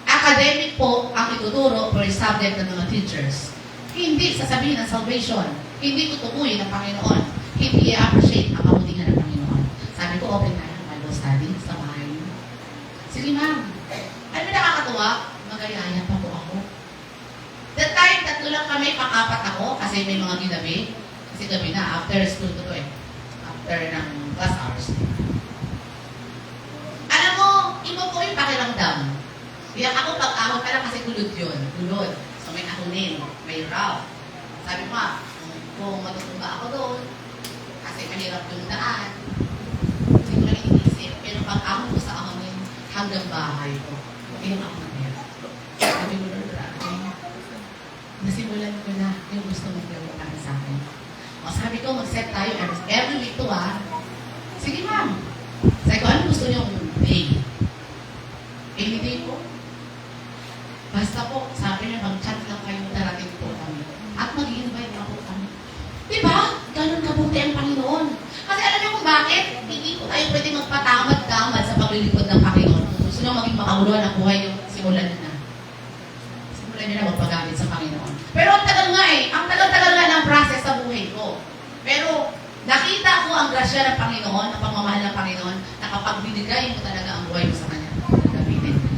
[SPEAKER 2] academic po ang ituturo for subject ng mga teachers. Hindi sasabihin ng salvation. Hindi tutukuyin ng Panginoon. Hindi i-appreciate ang kabutihan ng Panginoon. Sabi ko, open tayo ng Bible study sa bahay niyo. Sige ma'am. Alam mo nakakatuwa? Magayaya pa po ako. That time, 3 lang kami, pang-4 ako, kasi may mga ginabi. Kasi gabi na, after school to eh. After ng class hours. Alam mo, iba po yung pakiramdam. Iyak ako pag-ahon pa lang kasi gulod yun. Gulod. So may akunin, may route. Sabi ko kung matutumba ako doon, kasi mahirap yung daan, hindi ko lang iniisip. Pero pag-ahon ko sa ahonin, hanggang bahay ko, ilang ako nangyari. Sabi ko, Lord, nasimulan ko na yung gusto mong gawin para sa akin. O sabi ko, mag-set tayo every week to Sige ma'am. Sabi ko, ano gusto niyong day? Any day po? Basta po, sabi niya, mag-chat lang kayo, darating po kami. At mag-invite na po kami. Diba? Ganun kabuti ang Panginoon. Kasi alam niyo kung bakit? Hindi po tayo pwede magpatamad-tamad sa paglilingkod ng Panginoon. Kung gusto niyo maging makahuluan ang buhay niyo, simulan niyo na. Simulan niyo na magpagamit sa Panginoon. Pero ang tagal nga ang tagal-tagal nga ng process sa buhay ko. Pero nakita ko ang grasya ng Panginoon, ang pagmamahal ng Panginoon, na kapag binigay mo talaga ang buhay mo sa Kanya, gamitin mo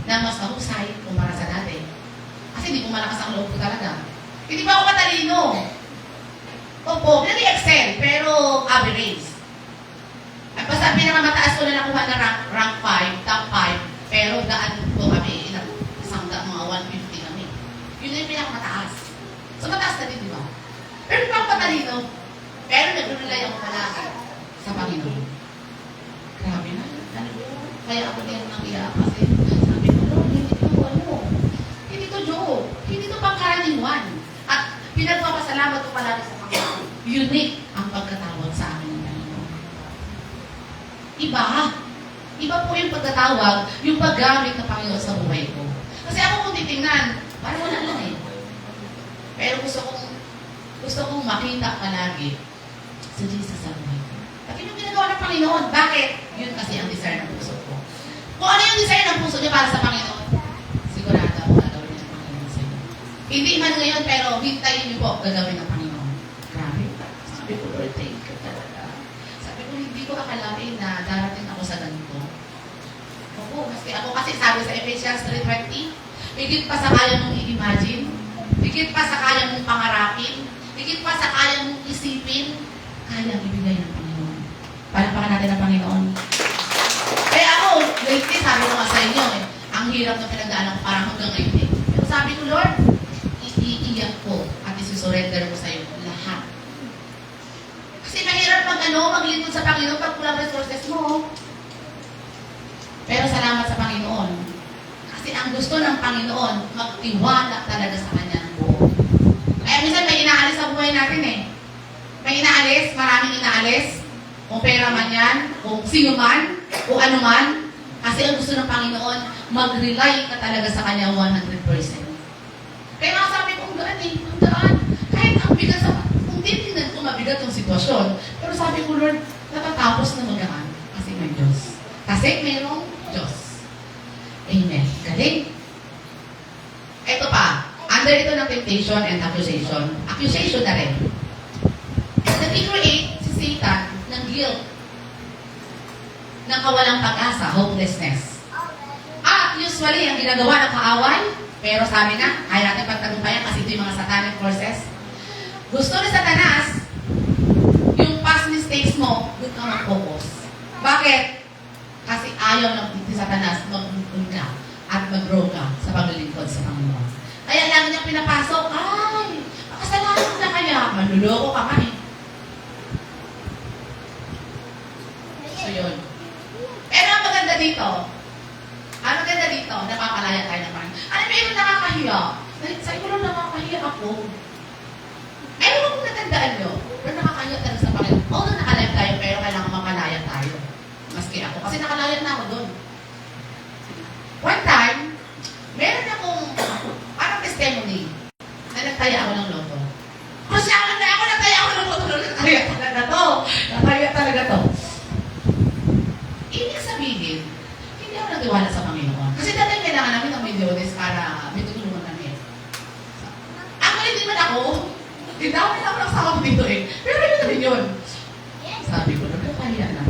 [SPEAKER 2] na mas mahusay kumpara sa dati. Kasi hindi ko malakas ang loob ko talaga. Hindi pa ako matalino. Opo, nag-excel, pero average. At basta pinakamataas ko na nakuha na rank 5, top 5, pero daan ko kami, isang mga 150 kami. Yun na yung pinakamataas. So mataas na din, di ba? Pero hindi pa ako matalino. Pero nag-rely ako palagi sa Panginoon. Grabe na. Kaya ako din nang iyak kasi sabi ko, Lord, hindi to hindi to joke. Hindi to pangkaraniwan. At pinagpapasalamat ko palagi sa Panginoon. Unique ang pagkatawag sa amin ng Panginoon. Iba. Iba po yung pagkatawag, yung paggamit ng Panginoon sa buhay ko. Kasi ako kung titingnan, parang wala lang eh. Pero gusto kong makita palagi si Jesus sa buhay ko. At yun yung ginagawa ng Panginoon. Bakit? Yun kasi ang desire ng puso ko. Kung ano yung desire ng puso niya para sa Panginoon, sigurado ako gagawin niya ng Panginoon sa inyo. Hindi man ngayon, pero hintayin niyo po gagawin ng Panginoon. Grabe. Sabi ko, Lord, thank you talaga. Sabi ko, hindi ko akalain na darating ako sa ganito. Oo, ako kasi sabi sa Ephesians 3:20, higit pa sa kaya mong i-imagine, higit pa sa kaya mong pangarapin, higit pa sa kaya mong isipin, kayang ibigay ng Panginoon. Palakpakan natin ang Panginoon. Kaya ako, lately, sabi ko nga sa inyo, ang ang hirap na pinagdaanan ko parang hanggang ngayon eh. Pero sabi ko, Lord, iiiyak ko at isusurrender ko sa'yo lahat. Kasi mahirap maglingkod sa Panginoon pag kulang resources mo. Pero salamat sa Panginoon. Kasi ang gusto ng Panginoon, magtiwala talaga sa Kanya ng buo. Kaya minsan may inaalis sa buhay natin eh. May inaalis, maraming inaalis. Kung pera man yan, kung sino man, kung ano man. Kasi ang gusto ng Panginoon, mag-rely ka talaga sa Kanya 100%. Kaya nga sabi ko, ang daan eh, ang daan. Kahit ang bigat sa, kung titignan ko mabigat yung sitwasyon, pero sabi ko, Lord, natatapos na magaan kasi may Diyos. Kasi mayroong Diyos. Amen. Galing. Ito pa, under ito ng temptation and accusation. Accusation na rin. Nag-create si Satan ng guilt, ng kawalang pag-asa, hopelessness. At usually, ang ginagawa ng kaaway, pero sabi nga, kaya natin pagtagumpayan kasi ito yung mga satanic forces. Gusto ni Satanas, yung past mistakes mo, doon ka mag-focus. Bakit? Kasi ayaw ng ni Satanas mag-grow ka at mag-grow ka sa paglilingkod sa Panginoon. Kaya lang niya pinapasok, ay, makasalanan na kaya, manluloko ka eh. So yun. Pero ang maganda dito, napapalaya tayo ng Panginoon. Ano ba yung nakakahiya? Sa iyo lang nakakahiya ako. Ewan kung natandaan nyo, pero nakakahiya talaga sa Panginoon. Although nakalive tayo, pero kailangan mapalaya tayo. Maski ako. Kasi nakalaya na ako doon. One time, meron akong parang testimony na nagtaya ako ng loto. Kasi ako nagtaya ako ng loto. Nataya talaga to. Nataya talaga to. Ibig sabihin, hindi ako nagtiwala sa Panginoon. Kasi dati kailangan namin ng medyones para may tutulungan kami. Actually, hindi man ako. Hindi ako nagsama ko dito eh. Pero yun na rin yun. Sabi ko, nagkakaya na.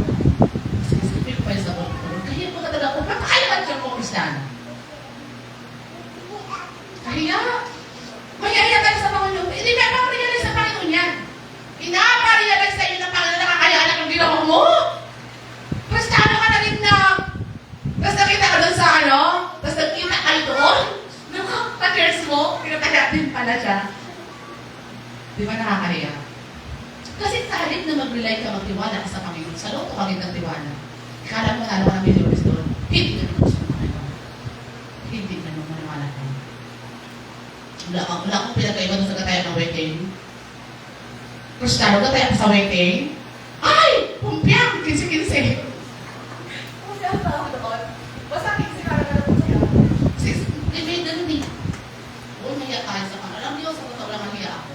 [SPEAKER 2] Kasi sabi ko pa yung sabon ko. Kaya ko talaga ako. Pagkakailan siya ko, Kristiyano. Kaya, mayaya tayo sa Panginoon. Hindi ka pa-realize sa Panginoon yan. Pinapa-realize sa inyo ng Panginoon na kakayaan ang ginawa mo. Kristiyano ka na rin na. Tapos nakita ka doon sa tapos nakita ka doon. Nakaka-curse mo. Pinataya din pala siya. Di ba nakakahiya? Kasi sa halip na mag-rely ka, magtiwala ka sa Panginoon, sa loob ka ng tiwala. Kala mo nalawa ng milyones doon. Hindi ka naman gusto ng Panginoon. Hindi ka naman maniwala ka. Wala akong pinagkaiba doon sa kataya ng wedding. Kristiyano, kataya ka sa wedding? Ay! Pumpiang! 15-15. Pumpiang pa ako doon. Basta 15 ka na po siya. Kasi, may ganun eh. Oo, mahiya tayo sa Panginoon. Alam niyo, sa totoo lang ang hiya ako.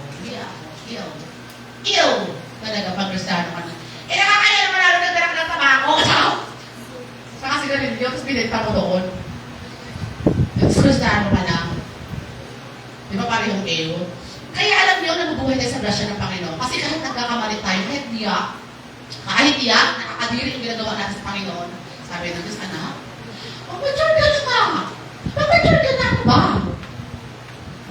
[SPEAKER 2] Ew! Talaga, pag Kristiyano ka na. Eh, nakakaya naman lalo nagdarak ng tabako. Saka sila rin yun, tapos binenta mo doon. Tapos Kristiyano ka lang. Di ba parang yung ew? Kaya alam niyo, nabubuhay tayo sa grasya ng Panginoon. Kasi kahit nagkakamali tayo, kahit iyak, nakakadiri yung ginagawa natin sa Panginoon. Sabi ng Diyos, anak, mag-mature ka na nga. Mag-mature ka na ba?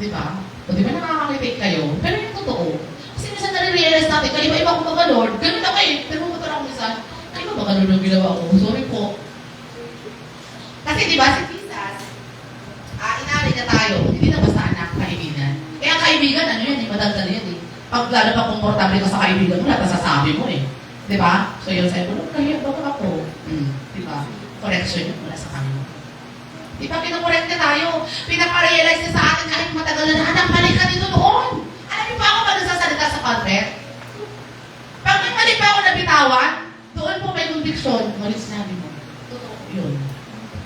[SPEAKER 2] Di ba? O di ba nakakakritik kayo? Pero yung totoo. Kasi minsan nare-realize natin, kaya iba-iba akong mga Lord. Ganun ako eh. Pero mamotor ako minsan, kaya iba mga Lord ang ginawa ko. Sorry po. Kasi di ba, si Jesus, inali niya tayo. Hindi na basta anak, kaibigan. Kaya kaibigan, ano yan eh, madagdal yan eh. Pag lalo pa komportable ka sa kaibigan mo, lahat nasasabi mo eh. Di ba? So yun sa'yo, kaya ba ako? Di ba? Correction yun mula sa Panginoon. Di ba, pinakorek na tayo. Pinaparealize na sa atin kahit matagal na anak, mali ka dito doon. Alam niyo pa ako ba nagsasalita sa pulpit? Pag may mali pa ako nabitawan, doon po may conviction. Mali sinabi mo. Totoo yun.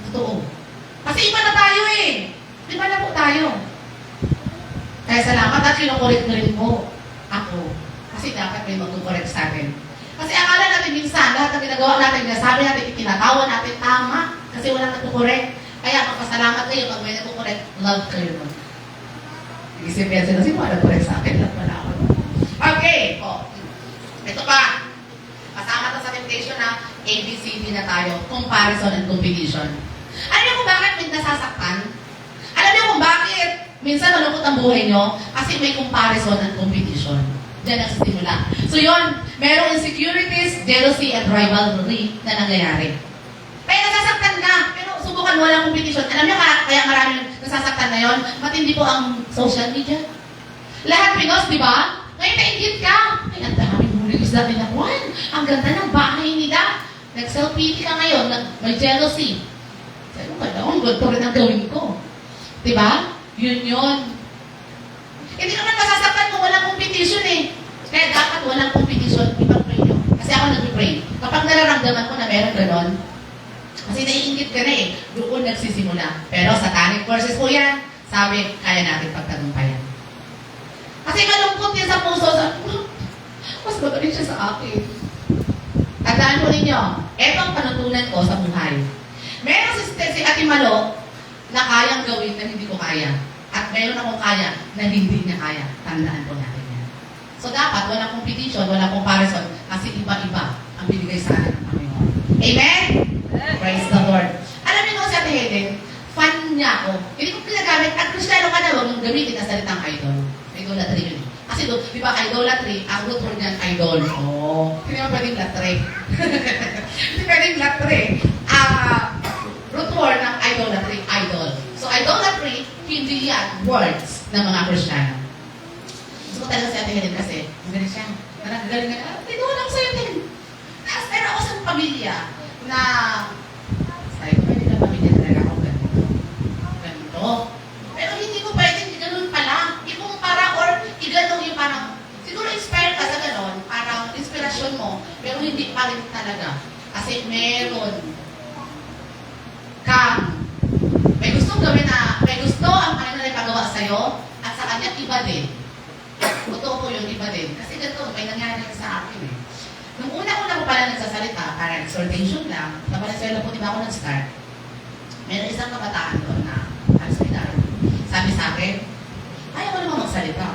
[SPEAKER 2] Totoo. Kasi iba na tayo eh. Iba na po tayo. Kaya salamat at kinukorek na rin mo ako. Kasi dapat may mag-correct sa atin. Kasi akala natin minsan, lahat ng ginagawa natin, nasabi natin, itinatawa natin, tama. Kasi walang nagkukorek. Kaya magpasalamat kayo pag may nagkukorek, love kayo nun. Isip yan sila, sino nagkukorek sa akin? Love pala ako. Okay. Ito pa. Kasama to sa temptation na ABCD na tayo. Comparison and competition. Alam niyo kung bakit may nasasaktan? Alam niyo kung bakit minsan malungkot ang buhay niyo? Kasi may comparison and competition. Diyan ang simula. So yun, merong insecurities, jealousy, and rivalry na nangyayari. Kaya nasasaktan ka, pero subukan tulungan, walang competition. Alam niyo kaya maraming nasasaktan na yon? Matindi po ang social media. Lahat pinos, di ba? Ngayon naingit ka. Ay, ang daming release natin na one. Ang ganda ng bahay nila. Nag-selfie ka ngayon, may jealousy. Sabi mo, ang ganito rin ang gawin ko. Di ba? Yun yun. Hindi naman masasaktan kung walang competition eh. Kaya dapat walang competition, ipag-pray nyo. Kasi ako nag-pray. Kapag nararamdaman ko na meron ganon, kasi naiingit ka na eh, doon nagsisimula. Pero satanic forces po yan, sabi, kaya natin pagtagumpayan. Kasi malungkot yan sa puso, mas magaling siya sa akin. Tandaan mo ninyo, eto ang panutunan ko sa buhay. Meron si Ate Malo na kayang gawin na hindi ko kaya. At meron akong kaya na hindi niya kaya. Tandaan po natin yan. So dapat, walang competition, walang comparison, kasi iba-iba ang binigay sa akin ng Panginoon. Amen? Praise the Lord. Alam niyo si Ate Helen, fan niya ako. Hindi ko pinagamit, at Kristiyano ka na, huwag mong gamitin na salitang idol. Idolatry yun. Kasi di ba idolatry, ang root word niyan, idol. Oh. Hindi naman pwedeng latre. Hindi pwedeng latre. Root word ng idolatry, idol. So idolatry, hindi yan words ng mga Kristiyano. Gusto ko talaga si Ate Helen kasi, magaling siya. Galing na, tinuwan ako sa'yo din. Pero ako sa pamilya na, sabi ko, pwede na pamilya talaga ako ganito. Ganito. Pero hindi ko pwedeng ganun pala. Ikumpara or iganong yung parang, siguro inspire ka sa ganon, parang inspirasyon mo, pero hindi pa rin talaga. Kasi meron kang, may gustong gawin na, may gusto ang Panginoon na ipagawa sa'yo, at sa kanya iba din. Totoo po yun, iba din. Kasi ganito, may nangyari sa akin eh. Nung una-una ko pala nagsasalita, para exhortation lang, sa Valenzuela po, di ba ako nag-start? Meron isang kabataan doon na hospital. Sabi sa akin, ayaw ko naman magsalita.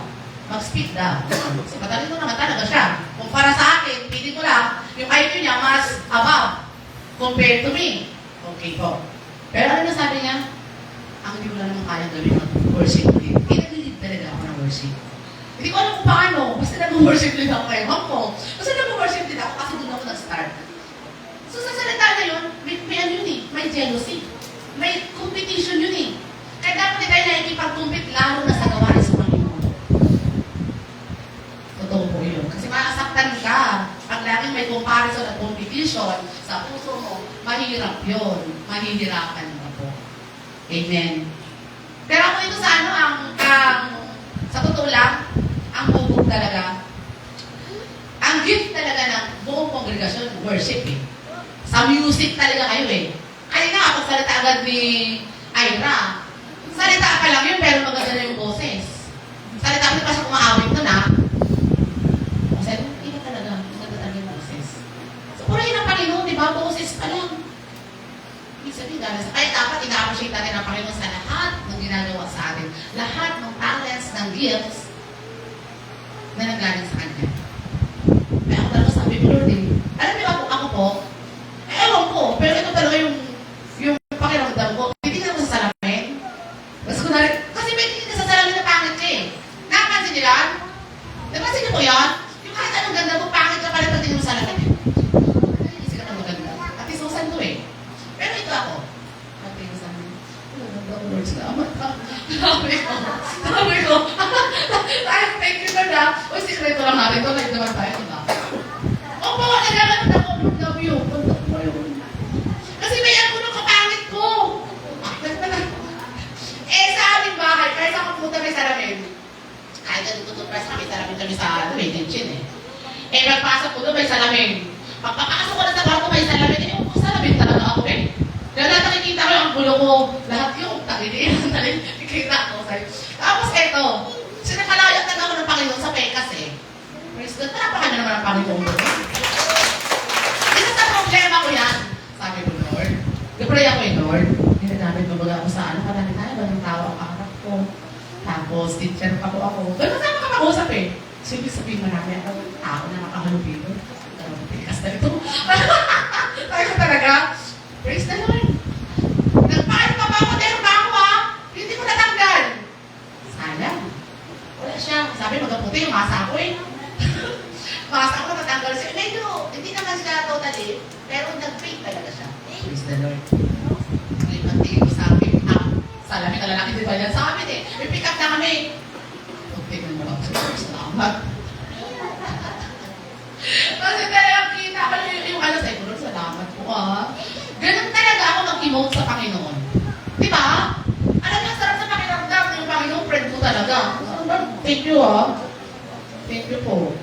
[SPEAKER 2] Mag-speak daw. Kasi matalino naman talaga siya. Kung para sa akin, pili ko lang, yung IQ niya mas above compared to me. Okay po. Pero ano na sabi niya? Ang hindi ko na naman kaya gawin mag-worship din. Nag-lead talaga ako ng worship. Hindi ko alam kung paano. Basta nag-worship din ako kay mom ko. Basta nag-worship din ako kasi doon ako nag-start. So sa salita na yun, may ano yun eh, may jealousy. May competition yun eh. Kaya dapat hindi tayo nakikipag-compete lalo na sa gawain sa Panginoon. Totoo po yun. Kasi makasaktan ka. Pag laging may comparison at competition sa puso mo, mahirap yun. Mahihirapan ka po. Amen. Pero ako ito sa ano, sa totoo lang, ang bubog talaga, ang gift talaga ng buong kongregasyon, worship eh. Sa music talaga kayo eh. Kaya nga, pagsalita agad ni Ira, salita pa lang yun, pero maganda na yung boses. Salita pa siya kumaawit nun ah. Kasi, hindi talaga, maganda talaga yung boses. So, purahin ang Panginoon, di ba? Boses pa lang. Ibig sabihin, kaya dapat ina-appreciate natin ang Panginoon sa lahat ng ginagawa sa atin. Lahat ng talents, ng gifts, na nanggaling sa Kanya. Kaya ako talaga sabi ko, Lord eh, alam niyo ako po, ewan ko, pero ito talaga yung pakiramdam ko. Titignan ko sa salamin. Kasi may titignan sa salamin na pangit ka eh. Napansin niyo yan? Napansin niyo po yan? Yung kahit anong ganda mo, pangit ka pala pagtingin mo sa salamin. Hindi ka na maganda. At isusan to eh. Pero ito ako. Pagtingin sa amin. Ganda ko, Lord, salamat ka. Sabi ko, thank you Lord ah. O, sikreto lang natin ito. Like naman tayo, diba? O, bawa na naman ako. Love you. Kasi may ako nung kapangit ko. Sa aming bahay, kaya sa kapunta may salamin. Kahit na tututupras kami, salamin kami sa kitchen eh. Magpasok ko doon, may salamin. Pagpapasok ko na sa kwarto, may salamin. Salamin talaga ako eh. Dahil lahat nakikita ko yung bulo ko. Lahat yung tagilihan na rin. Nakikita ko sa'yo. Tapos eto, sinakalayot na ako ng Panginoon sa pekas eh. Praise God, napaka na naman ang Panginoon ko. Isa sa problema ko yan. Sabi ko, Lord. Nag-pray ako eh, Lord. Ginagamit mo baga ako sa ano, marami tayo, bagong tao ang kaharap ko. Tapos, teacher pa po ako. Ganun na makakausap eh. So, ibig sabihin marami ako tao na makahalupin ko. Ang pekas na ito. Tayo ko talaga. Praise the Lord. Nagpaano pa ba ako? Meron ba ako ha? Hindi ko natanggal. Sana. Wala siya. Sabi magaputi yung masa ko eh. Masa ko natanggal siya. Medyo, hindi naman siya totally, pero nag-fake talaga siya. Praise the Lord. Salamin ka lalaki, di ba yan? Sa amin eh. May pick up na kami. Tignan mo lang. Salamat. Kasi talagang kita ko yung ano sa ito. Salamat po Ganun talaga ako mag-emote sa Panginoon. Di ba? Alam niyo, sarap sa pakiramdam yung Panginoon, friend ko talaga. Thank you Thank you po.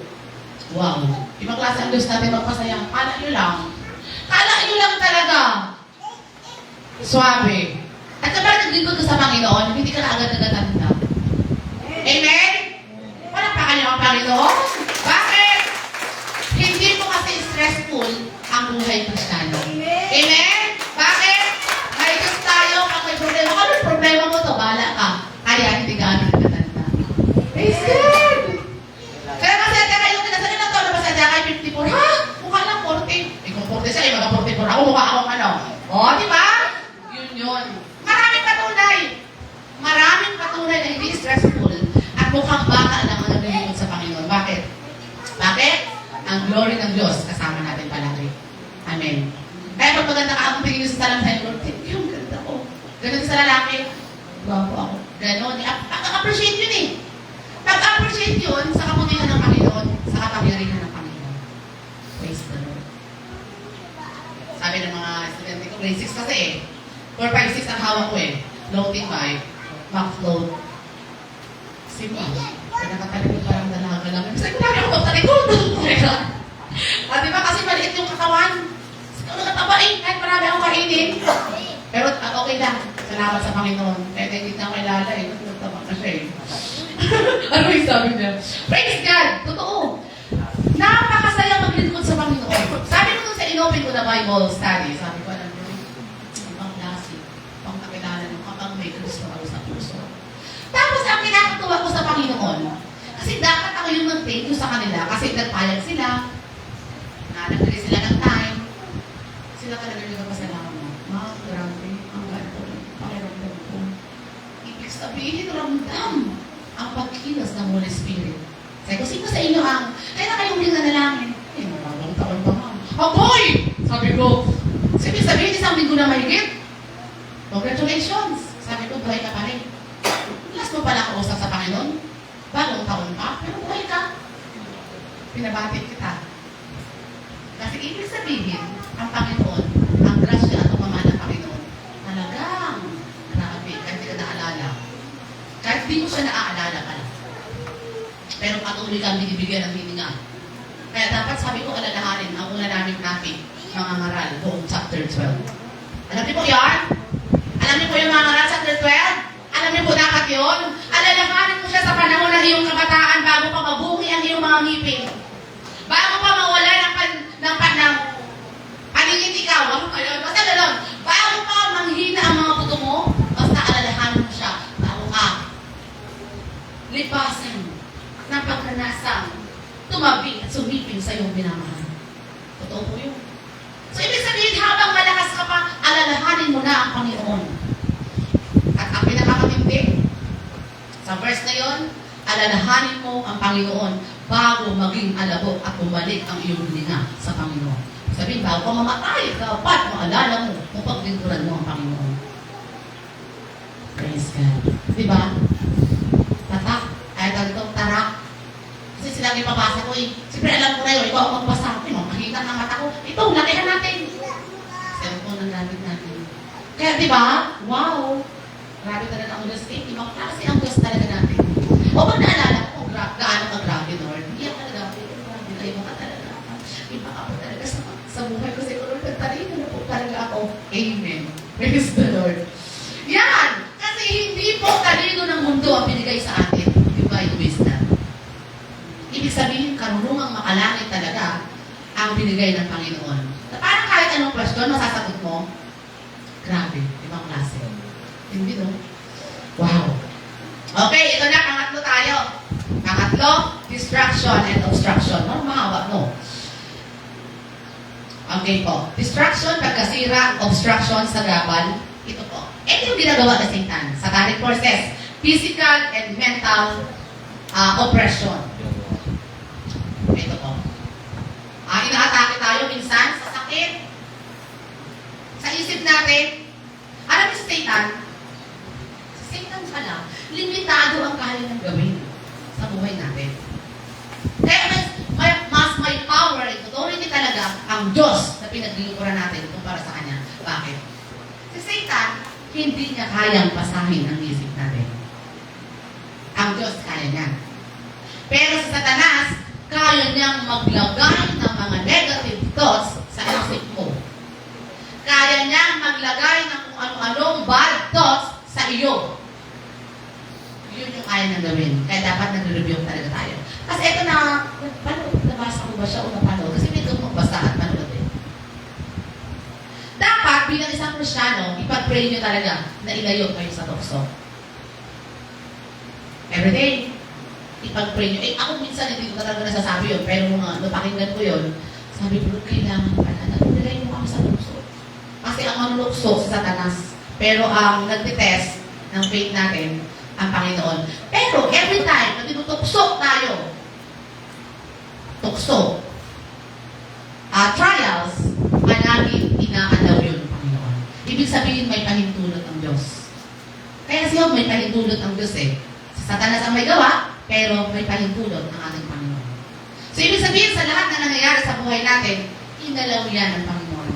[SPEAKER 2] Wow. Ibang klase ang Diyos natin magpasaya. Kala nyo lang. Kala nyo lang talaga. Suwabe. At kapag naglingkod ka sa Panginoon, hindi ka na agad nagatanda. Amen? Walang pakalyo ang Panginoon. Bakit? Hindi mo kasi stressful ang buhay Kristiyano. Amen? Bakit? May Diyos tayo, pag may problema. Ano yung problema mo to? Bahala ka. Kaya hindi ka agad nagatanda. Praise God! Kaya masaya kayo, kinasabi na to, na masaya kayo 54. Ha? Mukha lang 40. Eh kung 40 siya, mga 44. Ako mukha akong ano. O, di ba? Yun. Maraming patunay. Maraming patunay na hindi stressful. At mukhang bata lang ang naglilingkod sa Panginoon. Bakit? Bakit? Ang glory ng Diyos kasama natin palagi. Amen. Kaya pag maganda ka, akong tingin sa salam sa'yo, Lord, thank you, ang ganda ko. Ganun sa lalaki. Gwapo ako. Ganon. Pag-appreciate yun eh. Pag-appreciate yun sa kabutihan ng Panginoon, sa kapangyarihan ng Panginoon. Praise the Lord. Sabi ng mga estudyante ko, grade 6 kasi eh. 4, 5, 6 ang hawak ko eh. Floating by, back-float. Simba. Pinakatalikod parang dalaga lang. Kasi kung ako magtalikod. Diba kasi maliit yung katawan. Ikaw nakataba eh. Kahit marami akong kainin. Pero okay lang. Salamat sa Panginoon. Kaya hindi na ako ilala eh. Kasi nagtaba na siya eh. Ano yung sabi niya? Praise God! Totoo. Napakasaya maglingkod sa Panginoon. Sabi ko dun sa inopen ko na Bible study, sabi ko, alam mo, ibang klase, pang kakilala mo kapag may Kristo ako sa puso. Tapos ang kinakatuwa ko sa Panginoon, kasi dapat ako yung mag-thank you sa kanila, kasi nagpayag sila, nagbili sila ng time, sila talaga yung nagpasalamat mo. Grabe, ang ganda ko, pakiramdam ko. Ibig sabihin, ramdam ang pagkilos ng Holy Spirit. Sabi ko, sino sa inyo ang, kaya na kayong hindi nanalangin? Eh, maraming taon pa nga. Agoy! Sabi ko, sabihin isang linggo na mahigit. Congratulations! Sabi ko, buhay ka pa rin. Last mo pala kausap sa Panginoon. Bagong taon pa, pero buhay ka. Pinabatik kita. Kasi ibig sabihin, ang Panginoon, ang grasya at pamana ng Panginoon, talagang, grabe, kahit hindi ka naalala. Kahit di mo siya naaalala pala. Pero patuloy kang binibigyan ng hininga. Kaya dapat sabi ko, alalahanin ang una namin topic, mga ngaral, buong chapter 12. Alam niyo po yan? Alam niyo po yung mga ngaral chapter 12? Alam niyo po dapat yun? Alalahanin mo siya sa panahon ng iyong kabataan bago pa mabungi ang iyong mga ngipin. Bago pa mawala ng paningin ikaw. Basta gano'n. Bago pa manghina ang mga buto mo, basta alalahanin mo siya bago ka lipasan ng pagkanasang tumabi at sumipin sa iyong minamahal. Totoo po yun. So, ibig sabihin, habang malakas ka pa, alalahanin mo na ang Panginoon. At ang pinakamatindi, sa verse na yun, alalahanin mo ang Panginoon bago maging alabok at bumalik ang iyong hininga sa Panginoon. Sabihin, bago ka mamatay, dapat maalala mo kung paglingkuran mo ang Panginoon. Praise God. Diba? Tatak. Kaya ganito, tarak. Kasi sila ipapasa ko eh. Siyempre alam ko na yun, ikaw ang magbasa. Makikita ng mata ko. Ito, lakihan natin. Cellphone ang gamit natin. Kaya diba? Wow! Grabe talaga ang Diyos. Ibang klase ang Diyos talaga natin. O pag naalala ko, gaano ka grabe, Lord? Iyak talaga. Grabe kayo ka talaga. Iba ako talaga sa buhay ko. Siguro nagtalino na po talaga ako. Amen. Praise the Lord. Yan! Kasi hindi po talino ng mundo ang binigay sa atin. Divine wisdom. Ibig sabihin, karunungang makalangit talaga ang binigay ng Panginoon. Parang kahit anong question, masasagot mo, grabe, ibang klase. Hindi, no? Wow. Okay, ito na, pangatlo tayo. Pangatlo, distraction and obstruction. Ano mahawa, no? Okay po. Distraction, pagkasira, obstruction sa gabal. Ito po. Ito yung ginagawa ng Satan. Satanic forces. Physical and mental oppression. Ito po. Inaatake tayo minsan sa sakit. Sa isip natin, alam niyo sa Satan, Satan pala, limitado ang kaya ng gawin sa buhay natin. Kaya mas may power, authority talaga ang Diyos na pinaglilingkuran natin kumpara sa Kanya. Bakit? Si Satan, hindi niya kayang basahin ang isip natin. Ang Diyos kaya niya. Pero sa Satanas, kaya niyang maglagay ng mga negative thoughts sa isip mo. Kaya niyang maglagay ng kung ano-anong bad thoughts sa iyo. Yun yung kaya nang gawin. Kaya dapat nag-review talaga tayo. Kasi ito na, nabasa ko ba siya o napanood? Kasi may itong magbasa at manood eh. Dapat, bilang isang Kristiyano, ipag-pray nyo talaga na ilayo kayo sa tukso. Everyday, ipag-pray nyo. Eh, ako minsan hindi ko talaga nasasabi yun, pero napakinggan ko yun, sabi ko, kailangan pala na ilayo mo kami sa tukso. Kasi ang manulukso sa Satanas, pero ang nagtitest ng faith natin, ang Panginoon. Pero every time na tinutukso tayo, trials, palaging inaalaw yun ng Panginoon. Ibig sabihin may pahintulot ang Diyos. Kaya siya may pahintulot ang Diyos eh. Sa Satanas ang may gawa, pero may pahintulot ang ating Panginoon. So ibig sabihin sa lahat na nangyayari sa buhay natin, inalaw yan ng Panginoon.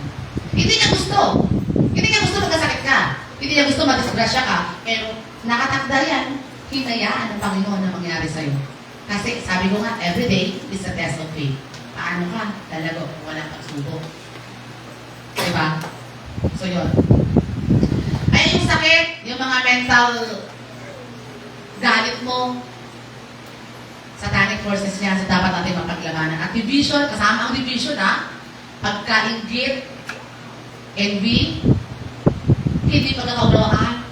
[SPEAKER 2] Hindi niya gusto. Hindi niya gusto magkasakit ka. Hindi niya gusto madisgrasya ka. Pero nakatakda yan, hinayaan ng Panginoon na mangyari sa'yo. Kasi sabi ko nga, every day is a test of faith. Paano ka? Talaga, walang pagsubok. Diba? So yun. Ay yung sakit, yung mga mental galit mo, satanic forces niya, so dapat natin mapaglabanan. At division, kasama ang division ha, pagkainggit, envy, hindi pagkakaunawaan.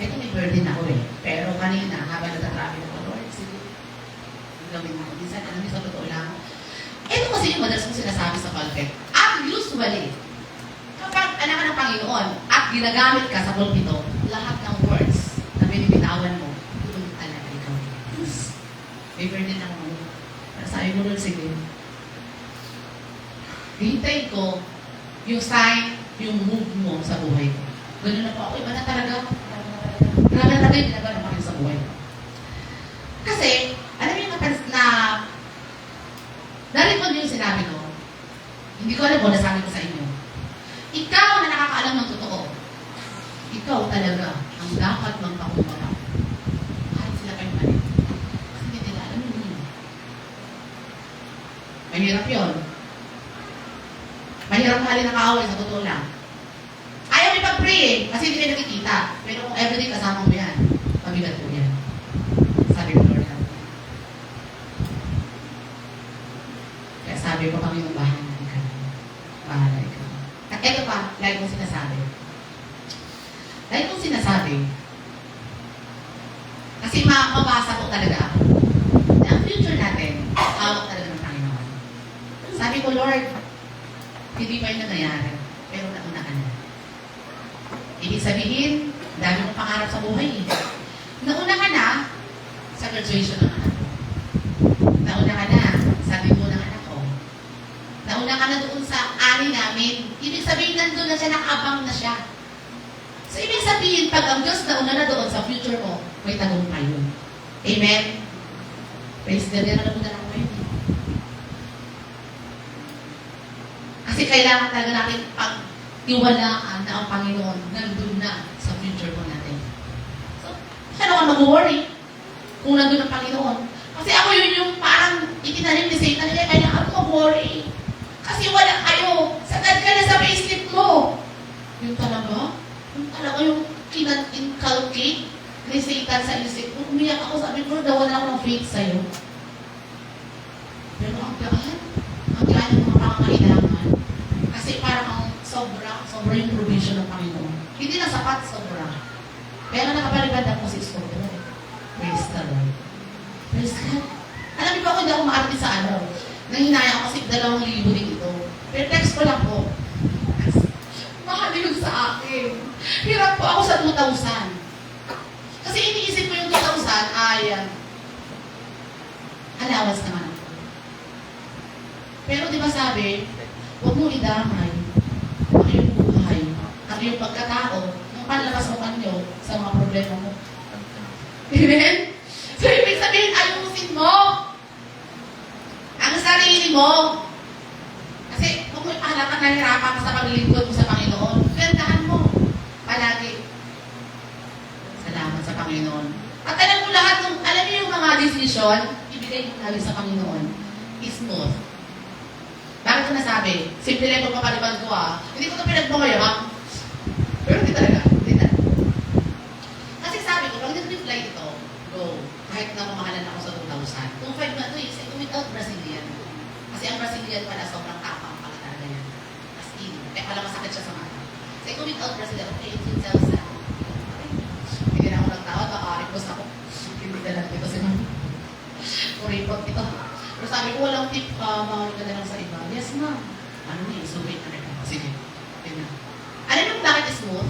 [SPEAKER 2] Ito may burden ako eh. Pero kanina, habang nagtatrabi ako, Lord, sige, gawin mo. Minsan, alam niyo sa totoo lang. Ito kasi yung madalas kong sinasabi sa pulpit. At usually, kapag anak ka ng Panginoon at ginagamit ka sa pulpito, lahat ng words na binibitawan mo, doon talaga ikaw. May burden ako mo. Pero sabi mo, Lord, sige. Hintayin ko yung sign, yung move mo sa buhay ko. Ganun na po ako. Iba na talaga. Grabe na talaga yung ginagawa ng Panginoon sa buhay ko. Kasi, alam mo yung narinig ko yung sinabi ko, hindi ko alam kung nasabi ko sa inyo. Ikaw na nakakaalam ng totoo, ikaw talaga ang dapat magpakumbara. Kahit sila kayo mali. Kasi hindi nila alam yun. Mahirap yun. Mahirap mahalin ang kaaway sa totoo lang. Ayaw ipag-pray eh, kasi hindi kayo nakikita. Pero kung everyday kasama mo yan, mabigat po yan. Sabi ko, Lord, kaya sabi ko kami ng bahay natin ka. Bahala ikaw. At ito pa, lagi kong sinasabi. Kasi mabasa ko talaga na ang future natin, hawak talaga ng Panginoon. Sabi ko, Lord, hindi pa yung nangyayari, pero nauna ka na. Ibig sabihin, dami mong pangarap sa buhay. Nauna ka na sa graduation ng anak ko. Nauna ka na sa debut ng anak ko. Nauna ka na doon sa ani namin. Ibig sabihin, nandun na siya, nakabang na siya. So, ibig sabihin, pag ang Diyos nauna na doon sa future mo, may tagumpay yun. Amen? Praise God, yan ang muna ng pwede. Kasi kailangan talaga natin pag-iwalaan na ang Panginoon nandun na sa future mo natin. So, kaya naman mag-worry kung nandun ang Panginoon. Kasi ako yun yung parang itinanim ni Satan nila, kaya ako mag-worry. Kasi wala kayo. Sagad ka na sa payslip mo. Yung talaga yung kinat-inculcate ni Satan sa isip ko. Umiyak ako, sabi ko, wala ako ng faith sa'yo. Pero ang gaan ng mga pangangailangan. Kasi parang ang sobra yung provision ng Panginoon. Hindi na sapat, sobra. Pero nakapalibad ako si Isko. Praise the Lord. Praise God. Alam niyo ba kung hindi ako maarte sa nanginaya ako kasi 2,000 din ito. Pero text ko lang po. Mahal yun sa akin. Hirap po ako sa 2,000. Kasi iniisip ko yung 2,000 ay allowance naman ako. Pero di ba sabi, huwag mo idamay ang iyong buhay, ang iyong pagkatao, yung panlabas mo kanyo sa mga problema. problema mo. Amen? So, ibig sabihin, ayusin mo ang sarili mo. Kasi kung may pala ka nahirapan ka sa paglilingkod mo sa Panginoon, gandahan mo. Palagi. Salamat sa Panginoon. At alam mo lahat, alam niyo yung mga decision, ibigay mo lagi sa Panginoon. Smooth. Bakit ko nasabi? Simple lang yung papaliban ko Hindi ko ito pinagmamayabang. Pero hindi talaga. Hindi talaga. Kasi sabi ko, pag nag-reply ito, go. Kahit na mamahalan ako sa 2,000. Kung 5 na ito, isa ito without Brazilian. Kasi ang Brazilian pala, sobrang tapang pala talaga yan. As in. Kaya pala masakit siya sa mata. Kasi kung without Brazilian, okay, 18,000. Hindi na ako nagtawad, makaaripos ako. Hindi na lang dito si ma'am. Kuripot ito. Pero sabi ko, walang tip, mawala ka na lang sa iba. Yes, ma'am. Ano niya, submit na rin ako. Sige. Tingnan. Alam mo bakit smooth?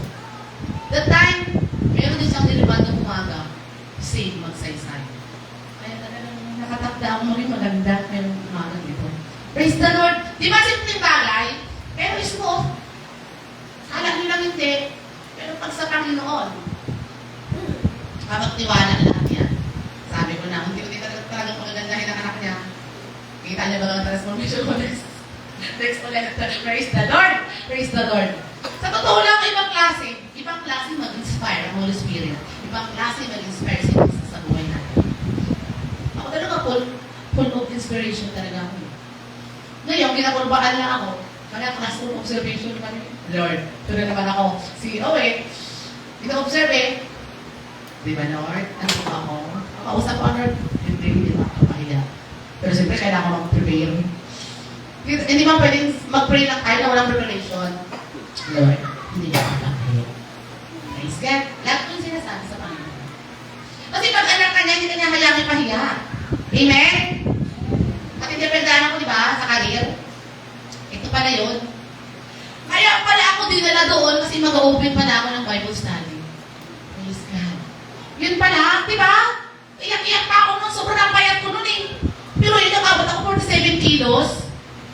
[SPEAKER 2] The time, meron din siyang nilibad ng umaga, same, magsaysay. Kaya talagang nakatakda ako maging maganda, meron umaga dito. Praise the Lord! Di ba simpleng bagay? Pero smooth. Kala nyo lang hindi. Pero pag sa Panginoon, kapag tiwala lahat yan. Sabi ko na, hindi talagang magagandahin ang anak niya. Kita niya ba ang transformation ko next ulit. Praise the Lord! Praise the Lord! Sa totoo lang, ibang klase mag-inspire ang Holy Spirit. Ibang klase mag-inspire si Jesus sa buhay natin. Ako talaga full of inspiration talaga ako. Ngayon, ginapulbaan lang ako. Kaya classroom observation kami. Lord, tulad naman ako. Si Owe, ina-observe Di ba, Lord? Ano ba ako? Makausap ko, Lord. Hindi ba kapahiya. Pero siyempre, kailangan ko mag-prepare. Hindi ba pwedeng mag-pray lang tayo na walang preparation? Lord, hindi ka kapahiya. Praise God. Lahat yung sinasabi sa Panginoon. Kasi pag anak ka niya, hindi ka niya hayang ipahiya. Amen? At independent ako, di ba, sa career. Ito pala yun. Kaya pala ako dinala doon kasi mag-open pa na ako ng Bible study. Praise God. Yun pala, di ba? Iyak-iyak pa ako nun, sobrang payat ko nun Pero yun, nakabot ako 47 kilos.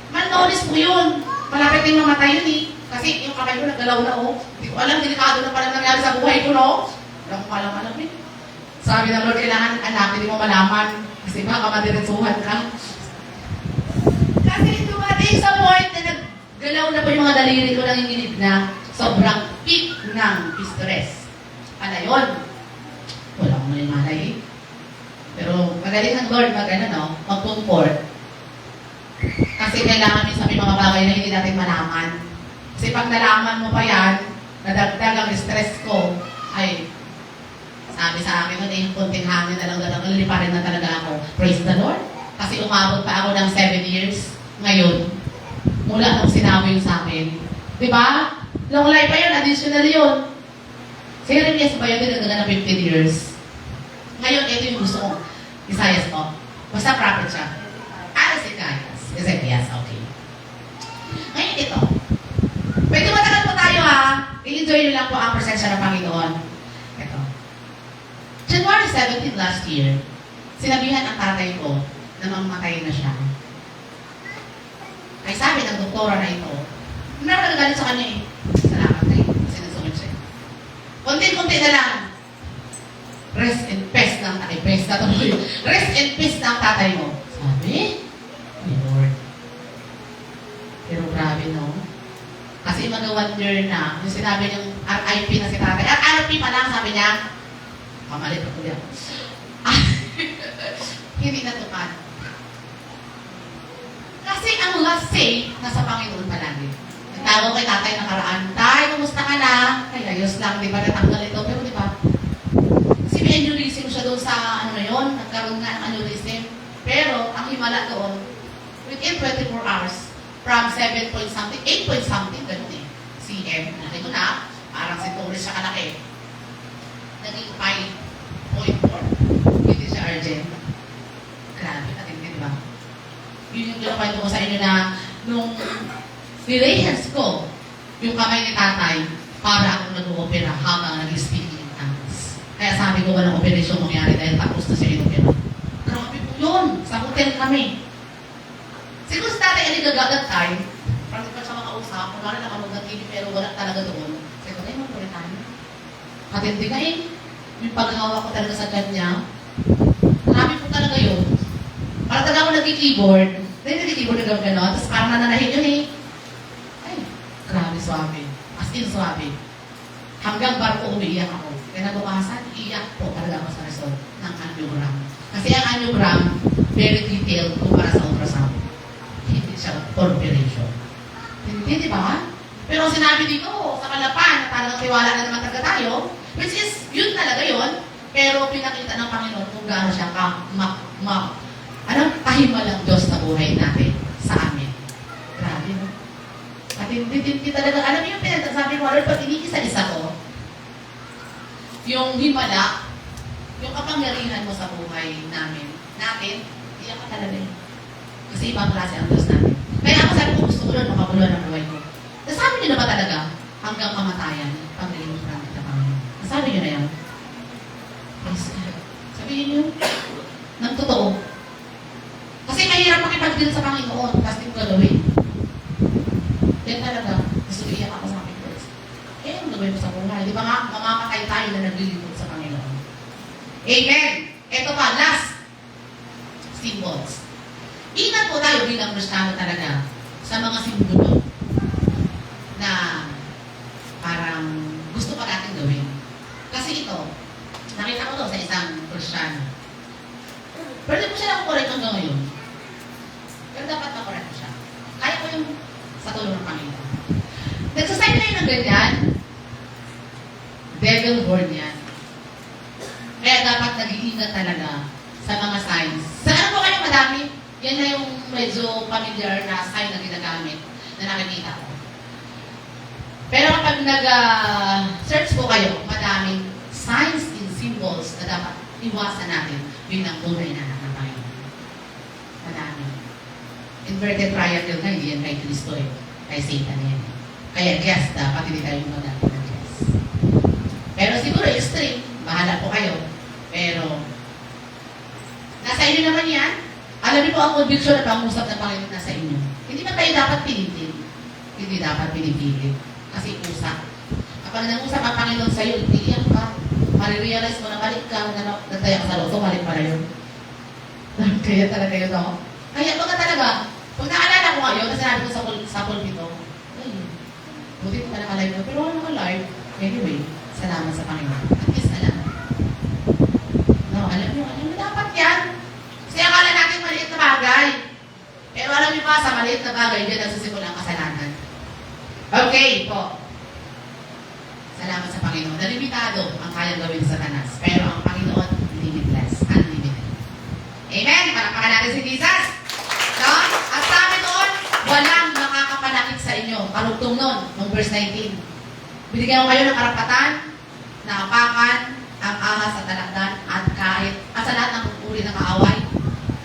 [SPEAKER 2] Malnoris mo yun. Malapit na yung mamatay yun Kasi yung kamay ko naggalaw na Hindi ko alam, delikado na pala nangyari sa buhay ko, no? Wala ko alam Sabi ng Lord, kailangan anak, hindi mo malaman. Kasi baka madiretsuhan ka. Kasi dumating sa point na naggalaw na po yung mga daliri ko lang yung na sobrang peak ng stress. Ano yun? Wala akong malay Pero magaling ng Lord mag-comfort. Kasi kailangan minsan may mga bagay na hindi natin malaman. Kasi pag nalaman mo pa yan, nadagdag ang stress ko, ay, sabi sa akin yung kunting hangin na lang naliliparin na talaga ako. Praise the Lord. Kasi umabot pa ako ng 7 years ngayon. Mula nung sinabi yung sa akin. Diba? Long life pa yun, additional yun. Si Jeremias ba yun, dinagdagan ng 15 years. Ngayon, ito yung gusto ko. Isaias po. Basta prophet siya. Ezekias, okay. Ngayon ito. Medyo matagal po tayo I-enjoy nyo lang po ang presensya ng Panginoon. Ito. January 17 last year, sinabihan ang tatay ko na mamatay na siya. Ay sabi ng doktora na ito, meron nagagalit sa kanya Salamat tayo, kasi nagsunod siya. Konti-konti na lang. Rest in peace ng tatay. Rest in peace ng tatay mo. Sabi? Lord. Pero grabe, no? Kasi mag-1 year na, yung sinabi niyang RIP na si tatay. RIP pa lang, sabi niya. Mamalit ako yan. Hindi natupad. Kasi ang last say, nasa Panginoon palagi. Nagtawag kay tatay nakaraan, Tay, kumusta ka na? Ay, ayos lang, di ba natanggal ito? Pero di ba? Kasi may aneurysm siya doon sa ano na yun, nagkaroon nga ng aneurysm. Pero, ang himala doon, within 24 hours, from 7 point something, 8 point something, ganun cm. Nakita na, parang si Torres siya kalaki. Naging 5.4. Hindi siya urgent. Grabe, katindi, di ba? Yun yung ginakwento ko sa inyo na nung nilayers ko yung kamay ni tatay para akong nag-oopera habang nag-speaking in tongues. Kaya sabi ko, walang operasyon mangyari dahil tapos na siya in-opera. Grabe po yun. Sa hotel kami. Siguro sa tatay, any gagagat time, parang pa siya makausap, kung wala lang ako ng TV pero wala talaga doon. Sabi ko, ay, magpulitan. Katindi ka Yung paghawa ko talaga sa chat niya. Marami po talaga yun. Parang talaga ako nag-keyboard. Dahil nag-keyboard na gano'n. Tapos parang nananahin yun eh. Ay, grabe, swabe. As in, swabe. Hanggang barko umiiyak ako. Kaya nabukasan, iiyak po talaga ako sa result ng angiogram. Kasi ang angiogram, very detailed kumpara sa ultrasound. Hindi siya for operation. Hindi, di ba? Pero sinabi dito, sa Kalapan, na talagang tiwala na naman talaga tayo, which is, yun talaga yun, pero pinakita ng Panginoon kung gaano siya kahimalang Diyos sa buhay natin, sa amin. Grabe, no? At hindi talaga, alam mo yung pinagsasabi ko, Lord, pag inigisa-isa ko, yung himala, yung kapangyarihan mo sa buhay natin, iyak ka talaga yun. Kasi ibang klase ang Diyos natin. Kaya ako sabi ko, gusto ko lang makabuluhan ang buhay ko. Nasabi niyo na ba talaga, hanggang kamatayan, pag-ilimit natin na Panginoon? Nasabi niyo na yan? Praise God. Sabihin niyo, ng totoo. Kasi mahirap makipag-deal sa Panginoon, kasi hindi ko gagawin. Yan talaga, gusto ko iyak ako sa aking Diyos. Eh, ang gagawin ko sa buhay. Di ba nga, mamamatay tayo na naglilingkod sa Panginoon. Amen! Ito pa, last symbols. Ingat po tayo bilang Kristiyano talaga sa mga simbolo na parang gusto pa natin gawin. Kasi ito, nakita ko to sa isang Kristiyano. Pwede ko siya nakukorek hanggang ngayon. Pero dapat makorek ko siya. Kaya ko yung sa tulong ng Panginoon. Nagsasign na yun ng ganyan, devil born yan. Kaya dapat nag-iingat talaga sa mga signs. Sa ano po kayo madami? Yan na yung medyo familiar na sign na ginagamit na nakikita ko. Pero kapag nag-search po kayo, madaming signs and symbols na dapat iwasan natin bilang tunay na anak ng Panginoon. Madami. Inverted triangle na, hindi yan kay Kristo eh. Kay Satan yan. Kaya guess, dapat hindi tayo madami na guess. Pero siguro extreme, bahala po kayo. Pero, nasa inyo naman yan. Alam niyo po ang conviction at pangusap ng Panginoon nasa inyo. Hindi ba tayo dapat pilitin? Hindi dapat pinipilit. Kasi usap. Kapag nangusap ang Panginoon sa iyo, iiyak ka. Marirealize mo na balik ka, nagtaya ka sa loto, balik pa na yun. Kaya talaga yun, no? Kaya baga talaga, pag naalala ko ngayon, kasi nabi ko sa pulpito, ay, buti ko pa naka-live mo, pero wala naka-live. Anyway, salamat sa Panginoon. At least alam. No, alam nyo, dapat yan. Kasi akala natin maliit na bagay. Pero alam nyo pa, sa maliit na bagay, dyan nagsisimula ang kasalanan. Okay, po. Salamat sa Panginoon. Nalimitado ang kayang gawin sa Satanas. Pero ang Panginoon, limitless. Unlimited. Amen? Palakpakan natin si Jesus. No? At sabi doon, walang makakapanakit sa inyo. Karugtong nun, noong verse 19. Binigyan ko kayo ng karapatan na apakan ang ahas sa talakdan at kahit sa lahat ng uri ng kaaway,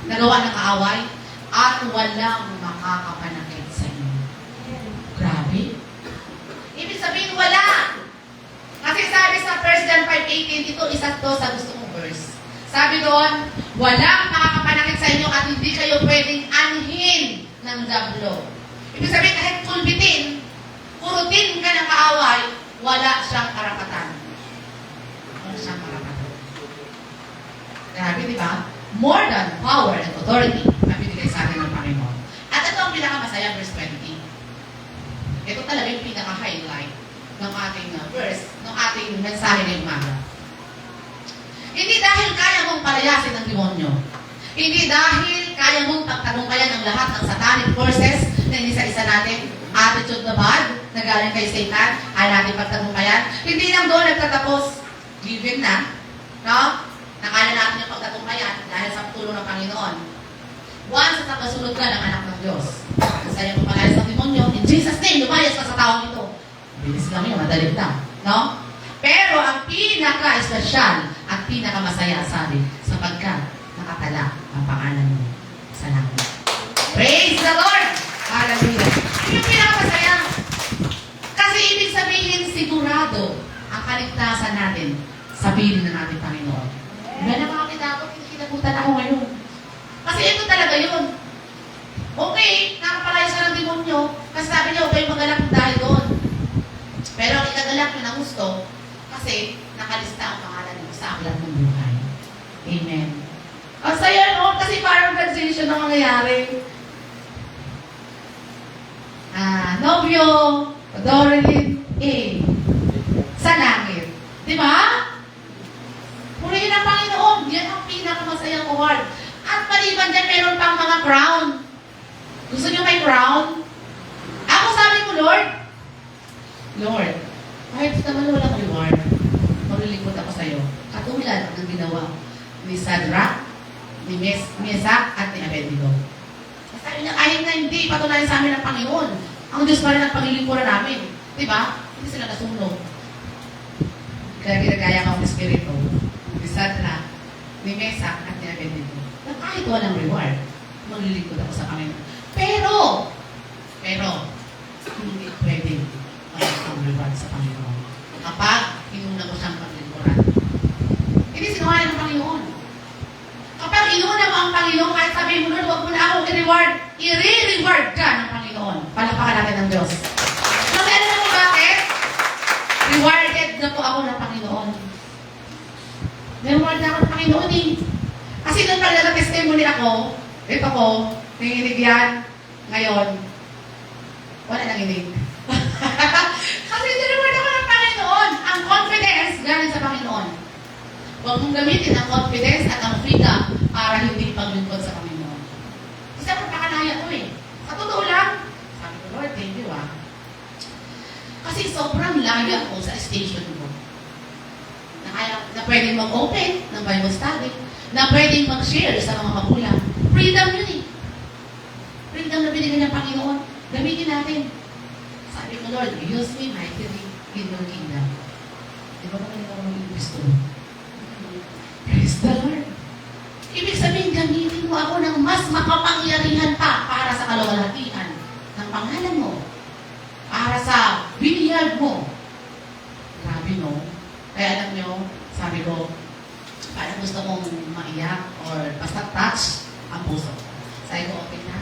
[SPEAKER 2] nagawa ng kaaway, at walang makakapanakit sa inyo. Grabe. Ibig sabihin, wala. Kasi sabi sa 1 John 5:18, ito isa to sa gusto kong verse. Sabi doon, walang makakapanakit sa inyo at hindi kayo pwedeng anhin ng dablo. Ibig sabihin, kahit kulbitin, kurutin ka ng kaaway, wala siyang karapatan. Wala siyang karapatan. Grabe, di ba? More than power and authority na binigay sa atin ng Panginoon. At ito ang pinakamasaya, verse 20. Ito talaga yung pinaka-highlight ng ating verse, ng ating mensahe ng umaga. Hindi dahil kaya mong palayasin ng demonyo. Hindi dahil kaya mong pagtagumpayan ang lahat ng satanic forces na inisa-isa natin, attitude na bad, na galing kay Satan, ay natin pagtagumpayan. Hindi lang doon nagtatapos, given na, no? Na kaya natin yung pagtagumpayan dahil sa tulong ng Panginoon. Once sa tagasunod ka ng anak ng Diyos, masaya mo palayas ng demonyo, in Jesus' name, lumayas ka sa taong ito. Bilis lang yun, madali lang. No? Pero ang pinaka-espesyal at pinaka-masaya, sabi, sapagkat nakatala ang pangalan mo sa langit. Praise the Lord! Hallelujah! Yun yung pinaka-masaya. Kasi ibig sabihin, sigurado ang kaligtasan natin sa piling ng ating Panginoon. Diba nakakita ako, kinabutan ako ngayon. Kasi ito talaga yun. Okay, nakapalaya siya ng demonyo. Kasi sabi niya, huwag kayong magalak dahil doon. Pero ang ikagalak niya ng gusto, kasi nakalista ang pangalan niyo sa buhay. Amen. Ang saya, no? Kasi parang transition ang mangyayari. Nobyo, Dorothy, sa langit. Di ba? Purihin ang Panginoon. Yan ang pinakamasayang award. At maliban dyan, meron pang mga crown. Gusto niyo may crown? Ako sabi ko, Lord, kahit naman walang reward, maglilingkod ako sa iyo. Katulad ng ginawa ni Shadrach, ni Meshach, at ni Abednego. Sabi niya, kahit na hindi, patunayan sa amin ng Panginoon. Ang Diyos pa rin ang paglilingkuran namin. Diba? Hindi sila nasunog. Kaya ginagaya ka ng Espiritu, ni Shadrach, ni Meshach, at ni Abednego. Na kahit walang reward, maglilingkod ako sa Panginoon. Pero, hindi pwedeng ang reward sa Panginoon. Kapag inuna mo siyang paglilingkuran. Hindi sinungaling ng Panginoon. Kapag inuna mo ang Panginoon, kahit sabihin mo, Lord, huwag mo na ako i-reward, i-re-reward ka ng Panginoon. Palapakan natin ng Diyos. Kasi alam mo bakit? Rewarded na po ako ng Panginoon. Reward na ako ng Panginoon eh. Kasi nung pag nag-testimony ako, ito ko, nanginig yan, ngayon, wala nang inig. Kasi reward ako ng Panginoon. Ang confidence galing sa Panginoon. Huwag mong gamitin ang confidence at ang freedom para hindi paglingkod sa Panginoon. Kasi ako pakanaya ko eh. Sa totoo lang, sabi ko, Lord, thank you ah. Kasi sobrang laya ko sa station ko. Na pwedeng mag-open ng Bible study, na pwedeng mag-share sa mga magulang. Freedom yun eh. Freedom na binigyan ng Panginoon. Gamitin natin. Sabi ko, Lord, use me mightily in your kingdom. Di ba naman ikaw maging Kristo? Praise the Lord. Ibig sabihin, gamitin mo ako ng mas makapangyarihan pa para sa kaluwalhatian ng pangalan mo. Para sa biniyag mo. Grabe no? Kaya alam nyo, sabi ko, parang gusto mong maiyak or basta touch ang puso. Sabi ko, okay na.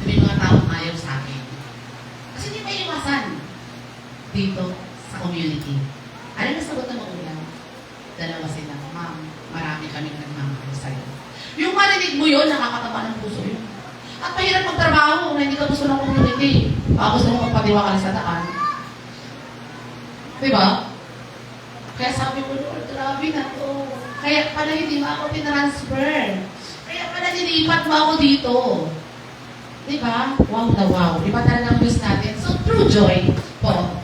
[SPEAKER 2] May mga taong ayaw sa akin. Kasi hindi may iwasan dito sa community. Ano na sagot ng magulang? Dalawa sila. Ma'am, marami kaming nagmamahal sa'yo. Yung marinig mo yun, nakakataba ng puso yun. At mahirap magtrabaho na hindi ka gusto ng community. Baka gusto mo magpatiwakal sa daan. Diba? Kaya sabi ko, Lord, grabe na to. Kaya pala hindi mo ako tinransfer. Kaya pala nilipat mo ako dito. Diba? Wow na wow. Iba talaga ang Diyos natin. So, true joy po,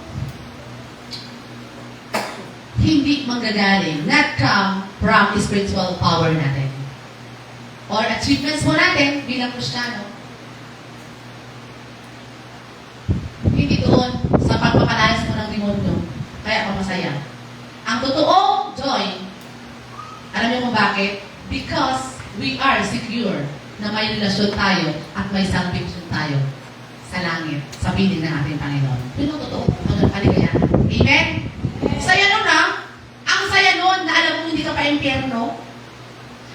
[SPEAKER 2] hindi manggagaling, not come from spiritual power natin. Or achievements mo natin bilang Kristiyano. Hindi doon sa pagpapalayas mo ng demonyo. Kaya ka masaya. Ang totoong joy, alam niyo kung bakit? Because we are secure na may relasyon tayo at may salvation tayo sa langit, sa piling ng ating Panginoon. Yun ang totoo. Kaligayahan. Amen? Saya nun ang saya nun na alam mo hindi ka pa impyerno.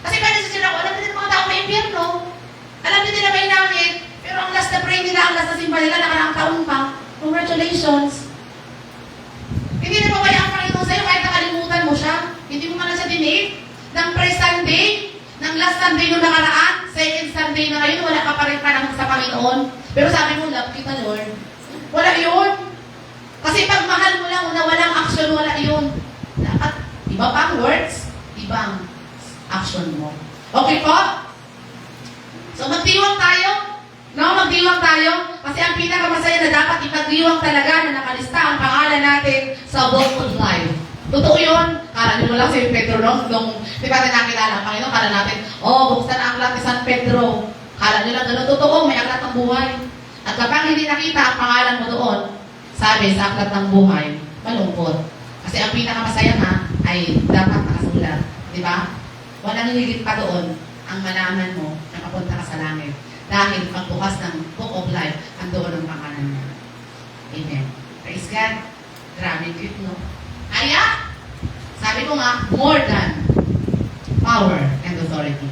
[SPEAKER 2] Kasi pwede sa sila ko, alam nila mga tao pa impyerno. Alam nila may langit. Pero ang last na pray nila, ang last na simba nila, nakaraang taon pa. Congratulations. Hindi na babaya ang Panginoon sa'yo kahit nakalimutan mo siya. Hindi mo man na siya dinate. Ng first Sunday, ng last Sunday nung nakaraan, second Sunday na ngayon, wala ka pa rin panahon sa Panginoon. Pero sabi mo, love kita, Lord. Wala yun. Kasi pag mahal mo lang, na walang action, wala yun. Dapat, iba pa ang words, iba ang action mo. Okay po? So, magdiwang tayo. No, magdiwang tayo. Kasi ang pinakamasaya na dapat ipagdiwang talaga na nakalista ang pangalan natin sa Book of Life. Totoo yun. Kala nyo mo lang si Pedro, no? Nung, di ba nakilala ang Panginoon, kala natin, buksan ang aklat ni San Pedro. Kala nyo lang, gano'n totoo, may aklat ng buhay. At kapag hindi nakita ang pangalan mo doon, sabi sa aklat ng buhay, malungkot. Kasi ang pinakamasaya nga ay dapat nakasulat. Di ba? Walang higit pa doon ang malaman mo na papunta ka sa langit. Dahil pagbukas ng Book of Life, andoon ang pangalan niya. Amen. Praise God. Grabe cute, no? Kaya, sabi ko nga, more than power and authority.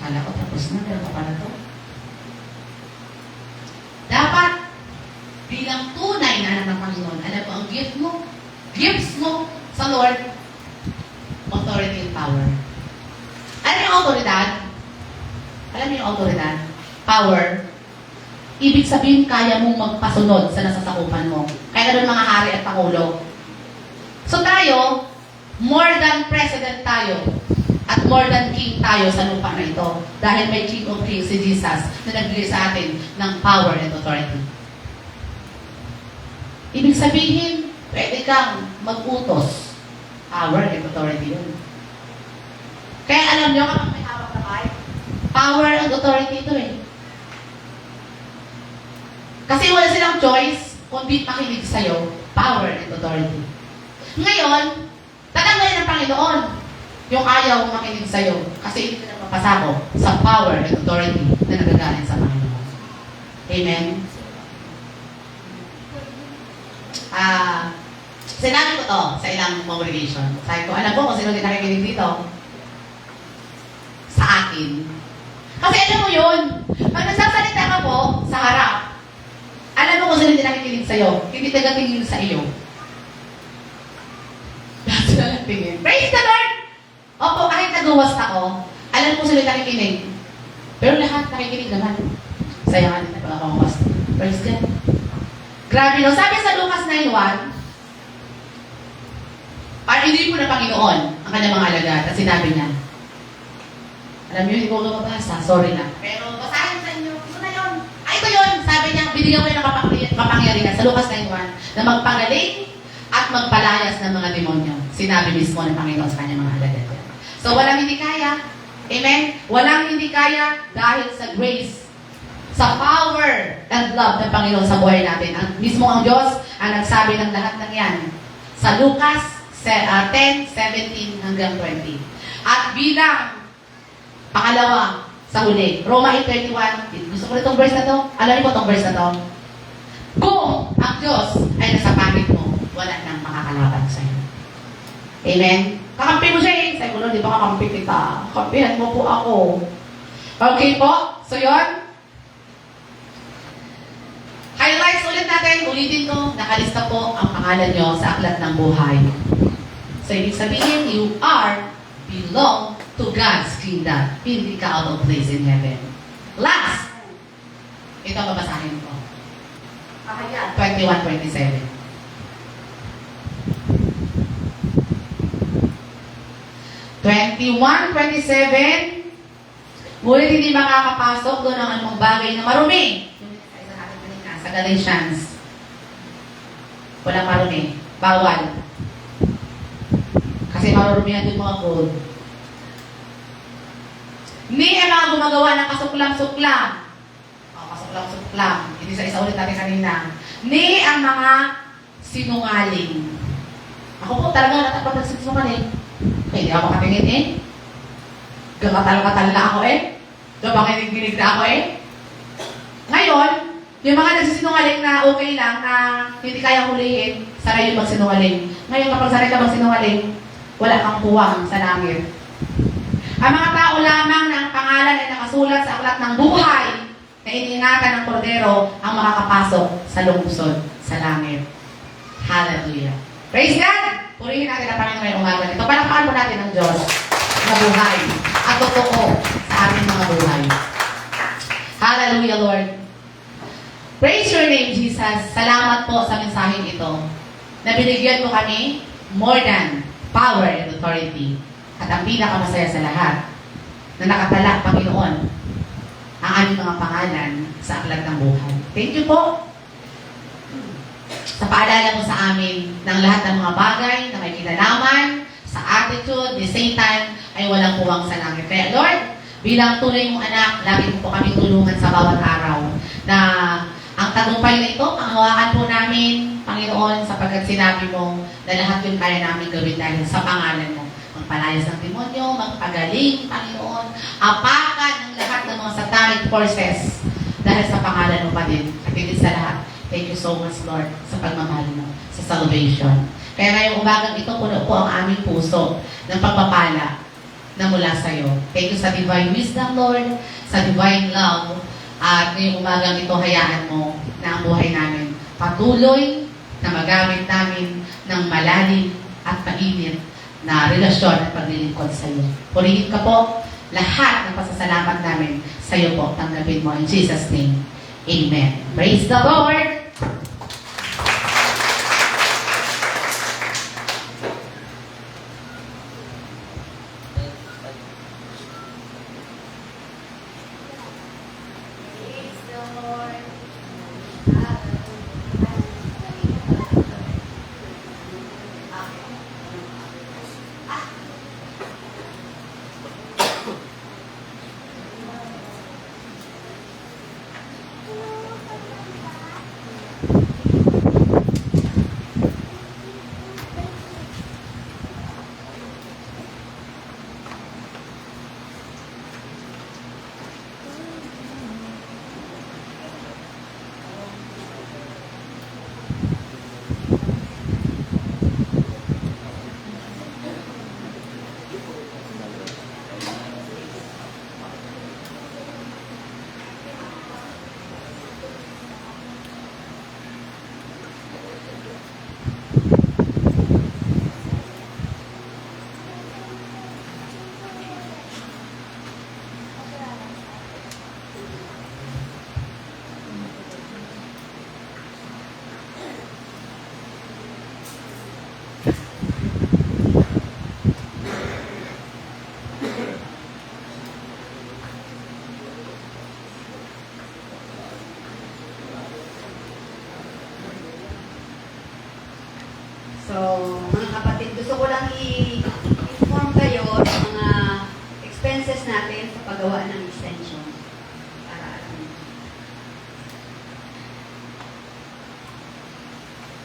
[SPEAKER 2] Kala ko tapos na, pero pa pala to. Dapat, bilang tunay na anak ng Panginoon, alam mo, ang gifts mo sa Lord, autoridad, alam niyo yung autoridad? Power. Ibig sabihin, kaya mong magpasunod sa nasasakupan mo. Kaya ganun mga hari at pangulo. So tayo, more than president tayo. At more than king tayo sa lupa na ito. Dahil may King of Kings si Jesus na nagbigay sa atin ng power and authority. Ibig sabihin, pwede kang mag-utos. Power and authority yun. Kaya alam nyo kapag may hawak na mic, power and authority ito eh. Kasi wala silang choice kundi makinig sa'yo, power and authority. Ngayon, tatanggalin ng Panginoon yung ayaw makinig sa'yo kasi hindi ka na mapasako sa power and authority na nagagaling sa Panginoon. Amen? Sinabi ko to sa ilang congregation. Sabi ko, alam mo kung sino din nakikinig dito? Sa akin. Kasi alam mo yun, pag nagsasalita ka po sa harap, alam mo kung sino din nakikinig sa'yo, hindi tagatingin sa iyo. Lahat sila nagtingin. Praise the Lord! Opo, kahit nagawas ako, alam ko sila nakikinig. Pero lahat nakikinig naman. Sayang din na pagkakawas. Praise God. Grabe no. Sabi sa Lucas 9:1, hindi mo na Panginoon ang kanyang mga alagad at sinabi niya, alam niyo, hindi ko mabasa, sorry na. Pero basahin sa inyo, ito na yun. Ito yun. Sabi niya, binigyan ko yun ng kapangyarihan sa Lucas 9:1 na magpagaling at magpalayas ng mga demonyo. Sinabi mismo ng Panginoon sa kanyang mga alagad. So, walang hindi kaya. Amen? Walang hindi kaya dahil sa grace, sa power and love ng Panginoon sa buhay natin. Mismo ang Diyos ang nagsabi ng lahat ng yan. Sa Lucas 10:17 hanggang 20. At bilang pangalawa sa huli, Roma 8:21. Gusto ko rin itong verse na to. Alam niyo po itong verse na to? Kung ang Diyos ay nasa pangit mo, wala nang makakalaban sa iyo. Amen? Kakampi mo siya eh. Sabi ko, Lord, di ba kakampi kita? Kampihan mo po ako. Okay po? So, yun. Highlights ulit natin. Ulitin ko. Nakalista po ang pangalan nyo sa aklat ng buhay. So, ibig sabihin, you belong to God's kingdom. Hindi ka out of place in heaven. Last. Ito ang babasahin ko. 21:27. 21:27. Ngunit hindi makakapasok doon ang anumang bagay na marumi. Sa Galatians. Walang marumi. Bawal. Kasi marurumihan doon mga gold. Ni ang mga gumagawa ng kasuklam-suklam. Kasuklam-suklam. Hindi sa isa ulit natin kanina. Ni ang mga sinungaling. Ako po talaga natapat nagsisinungaling. Hindi ako katingin eh. Gagatal-gatal na ako eh. Gabanginig-ginig na ako eh. Ngayon, yung mga nagsisinungaling na okay lang, na hindi kaya hulihin, sanay yung magsinungaling. Ngayon, kapag sanay ka magsinungaling, wala kang puwang sa langit. Ang mga tao lamang na ang pangalan ay nakasulat sa aklat ng buhay na iniingatan ng kordero ang makakapasok sa lungsod sa langit. Hallelujah. Praise God! Purihin natin ang Panginoon ngayong umaga nito. Palakpakan po natin ang Diyos na buhay at totoo sa ating mga buhay. Hallelujah, Lord. Praise your name, Jesus. Salamat po sa mensaheng ito na binigyan mo kami more than power and authority. At ang pinakamasaya sa lahat na nakatala, Panginoon, ang aming mga pangalan sa aklat ng buhay. Thank you po sa paalala mo sa amin ng lahat ng mga bagay na may kinalaman sa attitude, the same time ay walang puwang sa langit. Kaya Lord, bilang tunay mong anak, lagi mo po kami tulungan sa bawat araw na ang tagumpay na ito, panghawakan po namin, Panginoon, sapagkat sinabi mo na lahat yung kaya namin gawin dahil sa pangalan mo. Magpalayas ng demonyo, magpagaling, Panginoon, apakan ang lahat ng mga satanic forces dahil sa pangalan mo pa din. At higit sa lahat, thank you so much, Lord, sa pagmamahal mo, sa salvation. Kaya ngayong umagang ito, puno po ang aming puso ng pagpapala na mula sa iyo. Thank you sa divine wisdom, Lord, sa divine love. At ngayong umagang ito, hayaan mo na ang buhay namin patuloy na magamit namin ng malalim at mainit na relasyon at paglilingkod sa iyo. Purihin ka po Lahat ng pasasalamat namin sa iyo po, tanggapin mo in Jesus' name. Amen. Praise the Lord!
[SPEAKER 1] Praise the Lord.
[SPEAKER 3] So, mga kapatid, gusto ko lang i-inform kayo ng mga expenses natin sa paggawa ng extension. Para alam niyo.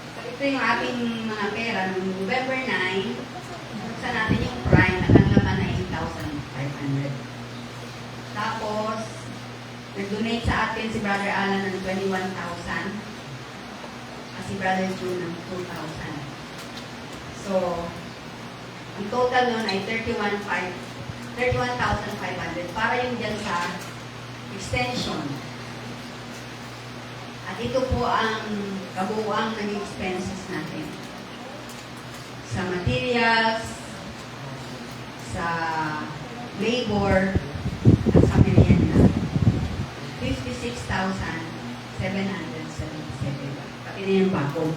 [SPEAKER 3] So, ito yung ating mga pera. Noong November 9, buksan natin yung prime at ang laman na 8,500. Tapos, nag-donate sa atin si Brother Alan ng 21,000. At si Brother June ng 2,000. So, ang total nun ay 31,500 para yung dyan sa extension. At ito po ang kabuuang ng expenses natin. Sa materials, sa labor, at sa merienda. 56,777. Pati na yung bago.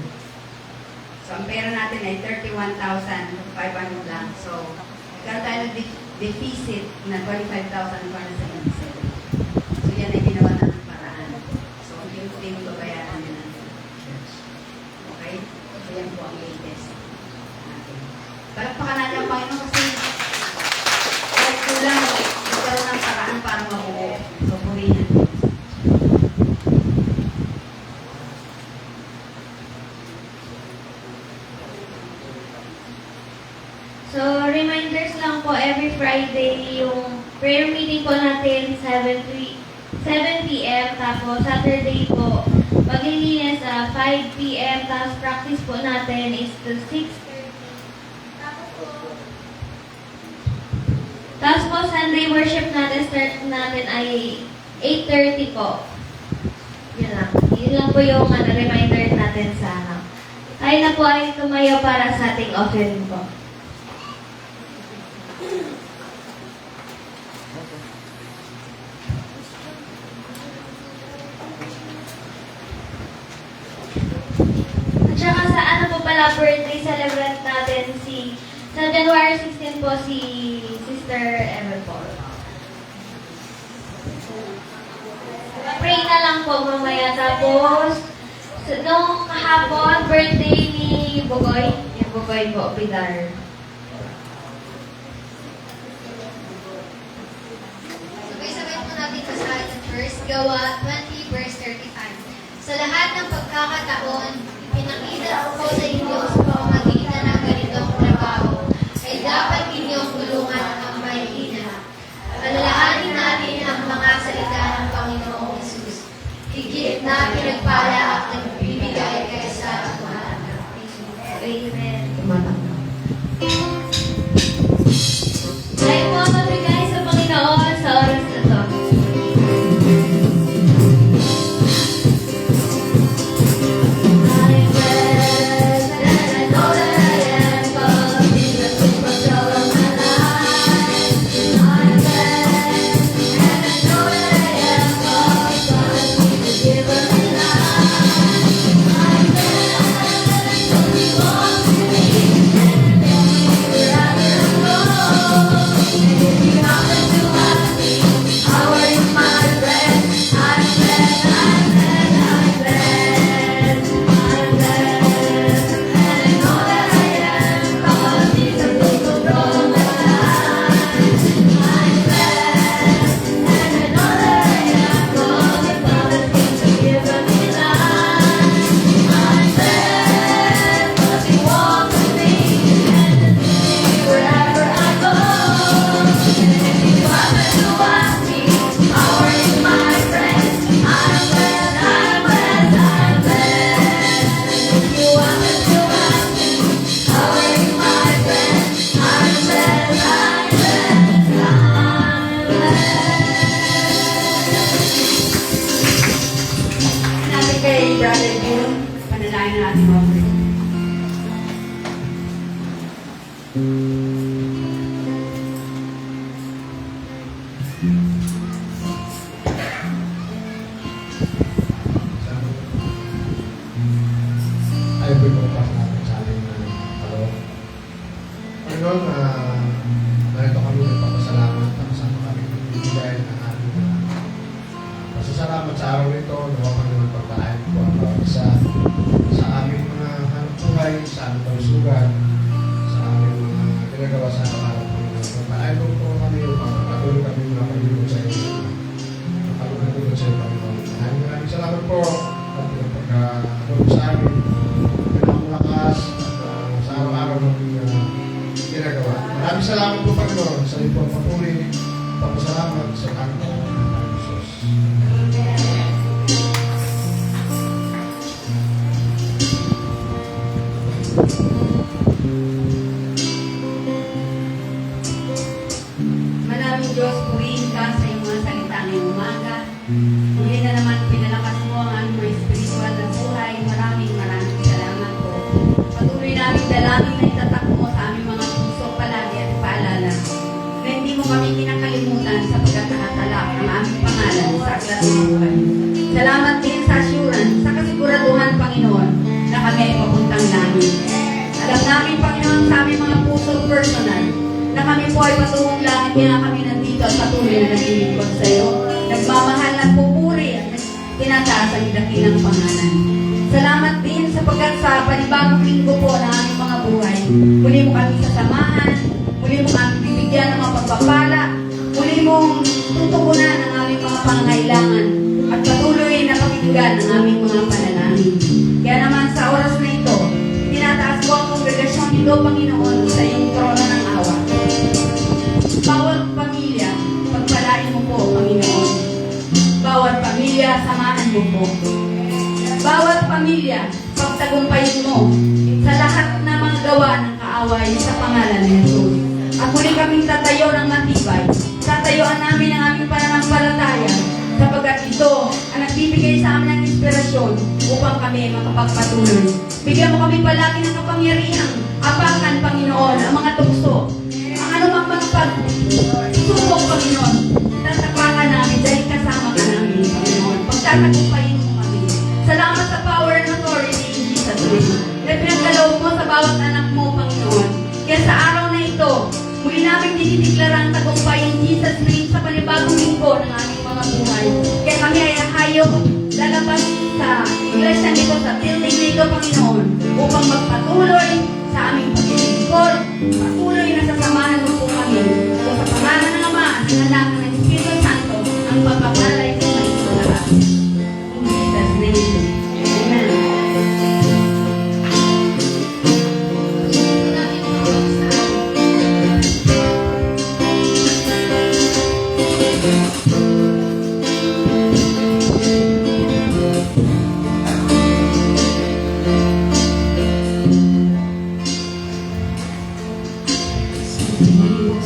[SPEAKER 3] So, ang pera natin ay 31,500 lang. So, nagkaroon tayo ng deficit na 25,477. So, yan ay ginawa na ng paraan. So, yung team babayaran din natin. Okay? So, yan po ang latest natin. Palakpakan natin ang Panginoon kasi kahit kulang, nagkaroon ng paraan para mabuo. So, purihin natin.
[SPEAKER 1] So, reminders lang po, every Friday, yung prayer meeting po natin, 7 p.m. Tapos, Saturday po, paglilinis 5 p.m. Tapos, practice po natin is to 6:30. Tapos po, Sunday worship natin, start natin ay 8:30 po. Yun lang. Yun lang po yung reminder natin sa tayo na po ay tumayo para sa ating offering po. At saka sa ano po pala birthday celebrant natin sa January 16 po si Sister Ever po. Pray na lang po mamaya. Tapos nung kahapon birthday ni Bugoy, yung Bugoy po, Bidar.
[SPEAKER 4] Sabay-sabay po natin basahin ang verse, Gawa 20 verse 35. Sa lahat ng pagkakataon, ipinakita ko sa inyo sa pamamagitan ng ganitong trabaho, ay dapat inyong tulungan ang mahihina. Alalahanin natin ang mga salita ng Panginoong Hesus. Higit na pinagpala at nagbibigay kaysa tumatanggap.
[SPEAKER 1] Amen.
[SPEAKER 2] Tumatanggap.
[SPEAKER 1] Tayo po magbigay sa Panginoon sa oras na to. I'm blessed and
[SPEAKER 5] Ay, pinupas natin sa ating tao. Panginoon, narito kami nagpapasalamat at sa kami nagbibigay ng ating pasasalamat sa araw nito. Nawa Panginoon, pagpalain po ang bawat isa sa aming mga hanap buhay, sa aming kalusugan, sa aming mga ginagawa sa araw-araw. Panginoon, pagpalain po kami upang patuloy kami makalulog sa iyo. Makalulog sa iyo, Panginoon. Maraming salamat po at pagkatulog sa amin. Pinakulakas sa araw-araw ng ginagawa. Maraming salamat po, Panginoon, sa iyo po ang patuloy. Papasalamat sa kanyang Jesus.
[SPEAKER 3] Maraming Diyos, purihin ka sa iyong mga salita ngayong umaga. Muli na naman pinalakas mo ang aming mga espiritual na buhay. Maraming salamat po. Patuloy namin dalangin na itatak mo sa aming mga puso palagi at paalala na hindi mo kami kinakalimutan sa pagkakatalak ng aming pangalan sa aklat ng buhay. Salamat din sa assurance, sa kasiguraduhan, Panginoon, na kami ay papuntang langit. Alam namin, Panginoon, sa aming mga puso personal, na kami po ay patungong langit, kaya kami nandito at patuloy na naglilingkod sa iyo. Nagmamahal at pupuri at tinataas ang dakilang pangalan. Salamat din sapagkat sa panibagong linggo po ng aming mga buhay. Muli mo kami sasamahan, muli mo kami bibigyan ng mga pagpapala, muli mong tutugunan ang aming mga pangangailangan at patuloy na pakinggan ang aming mga panalangin. Kaya naman sa oras na ito, tinataas ko ang kongregasyon nito, Panginoon, sa iyong trono ng awa. Bawat pamilya, pagpalain mo po, Panginoon. Bawat pamilya, samahan mo po. Bawat pamilya, pagtagumpayin mo sa lahat na mga gawa ng kaaway sa pangalan ni Jesus. At muli kaming tatayo ng matibay. Tatayuan namin ang aming pananampalataya sapagkat ito ang nagbibigay sa amin ng inspirasyon upang kami makapagpatuloy. Bigyan mo kami palagi ng kapangyarihan. Apakan, Panginoon, ang mga tukso. Ang anumang mga pagsubok, Panginoon. Tatapakan namin dahil kasama ka namin, Panginoon. Pagtatagumpayin mo kami. Salamat sa power and authority in Jesus' name. Kaya pinagkaloob mo sa bawat anak mo, Panginoon. Kaya sa araw na ito, muli namin dinideklara ang tagumpay in Jesus' name sa panibagong linggo ng aming mga buhay. Kaya kami ay hayop lalabas sa iglesia nito, sa building nito, Panginoon, upang magpatuloy sa aming paglilingkod, patuloy na sasamahan mo po kami. So sa pangalan ng Ama, ng Anak, ng Espiritu Santo, ang pagpapalay ko sa ito lahat. In Jesus' name. Amen.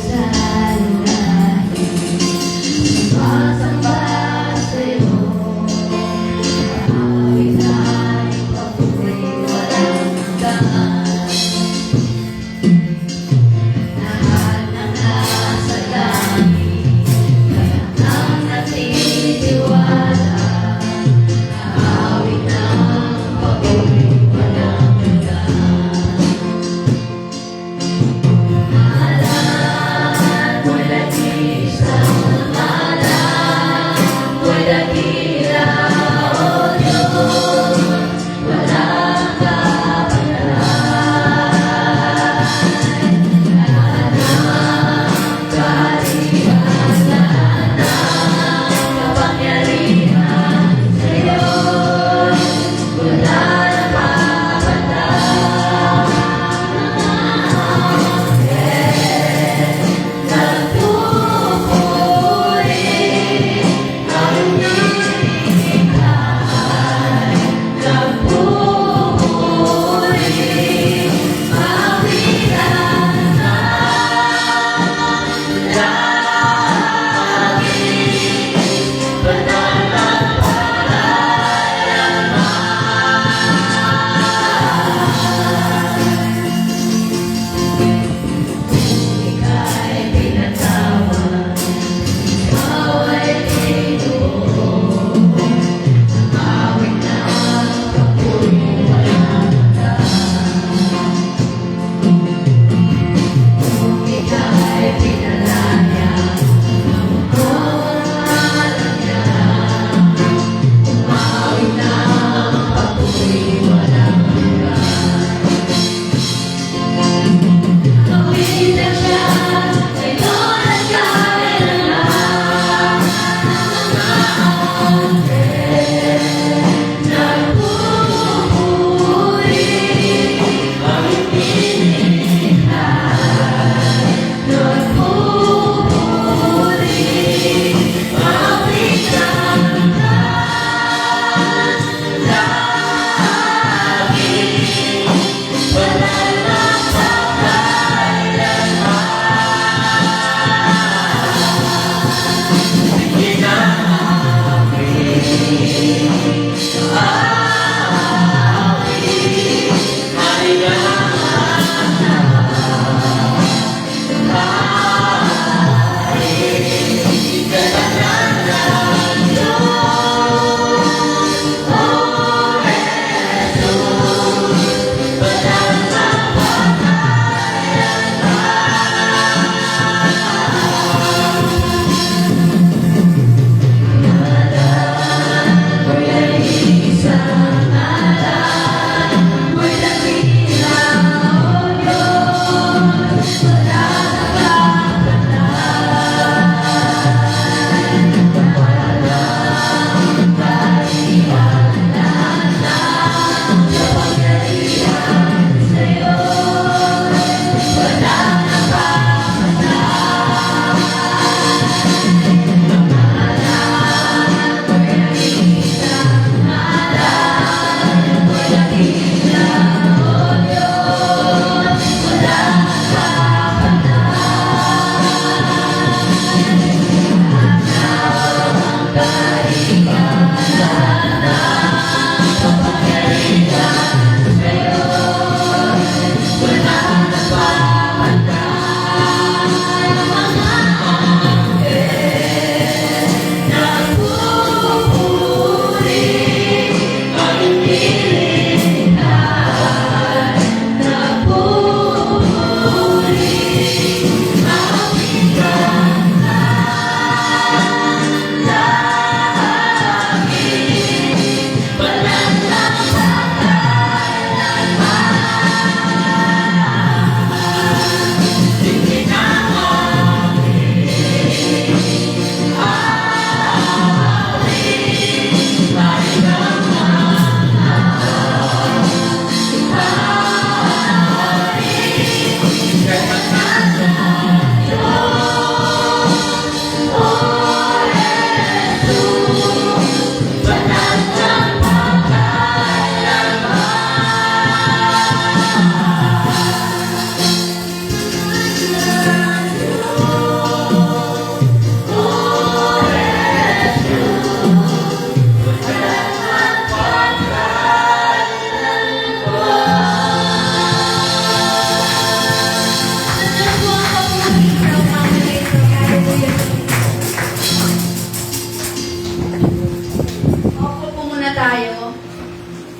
[SPEAKER 1] Sa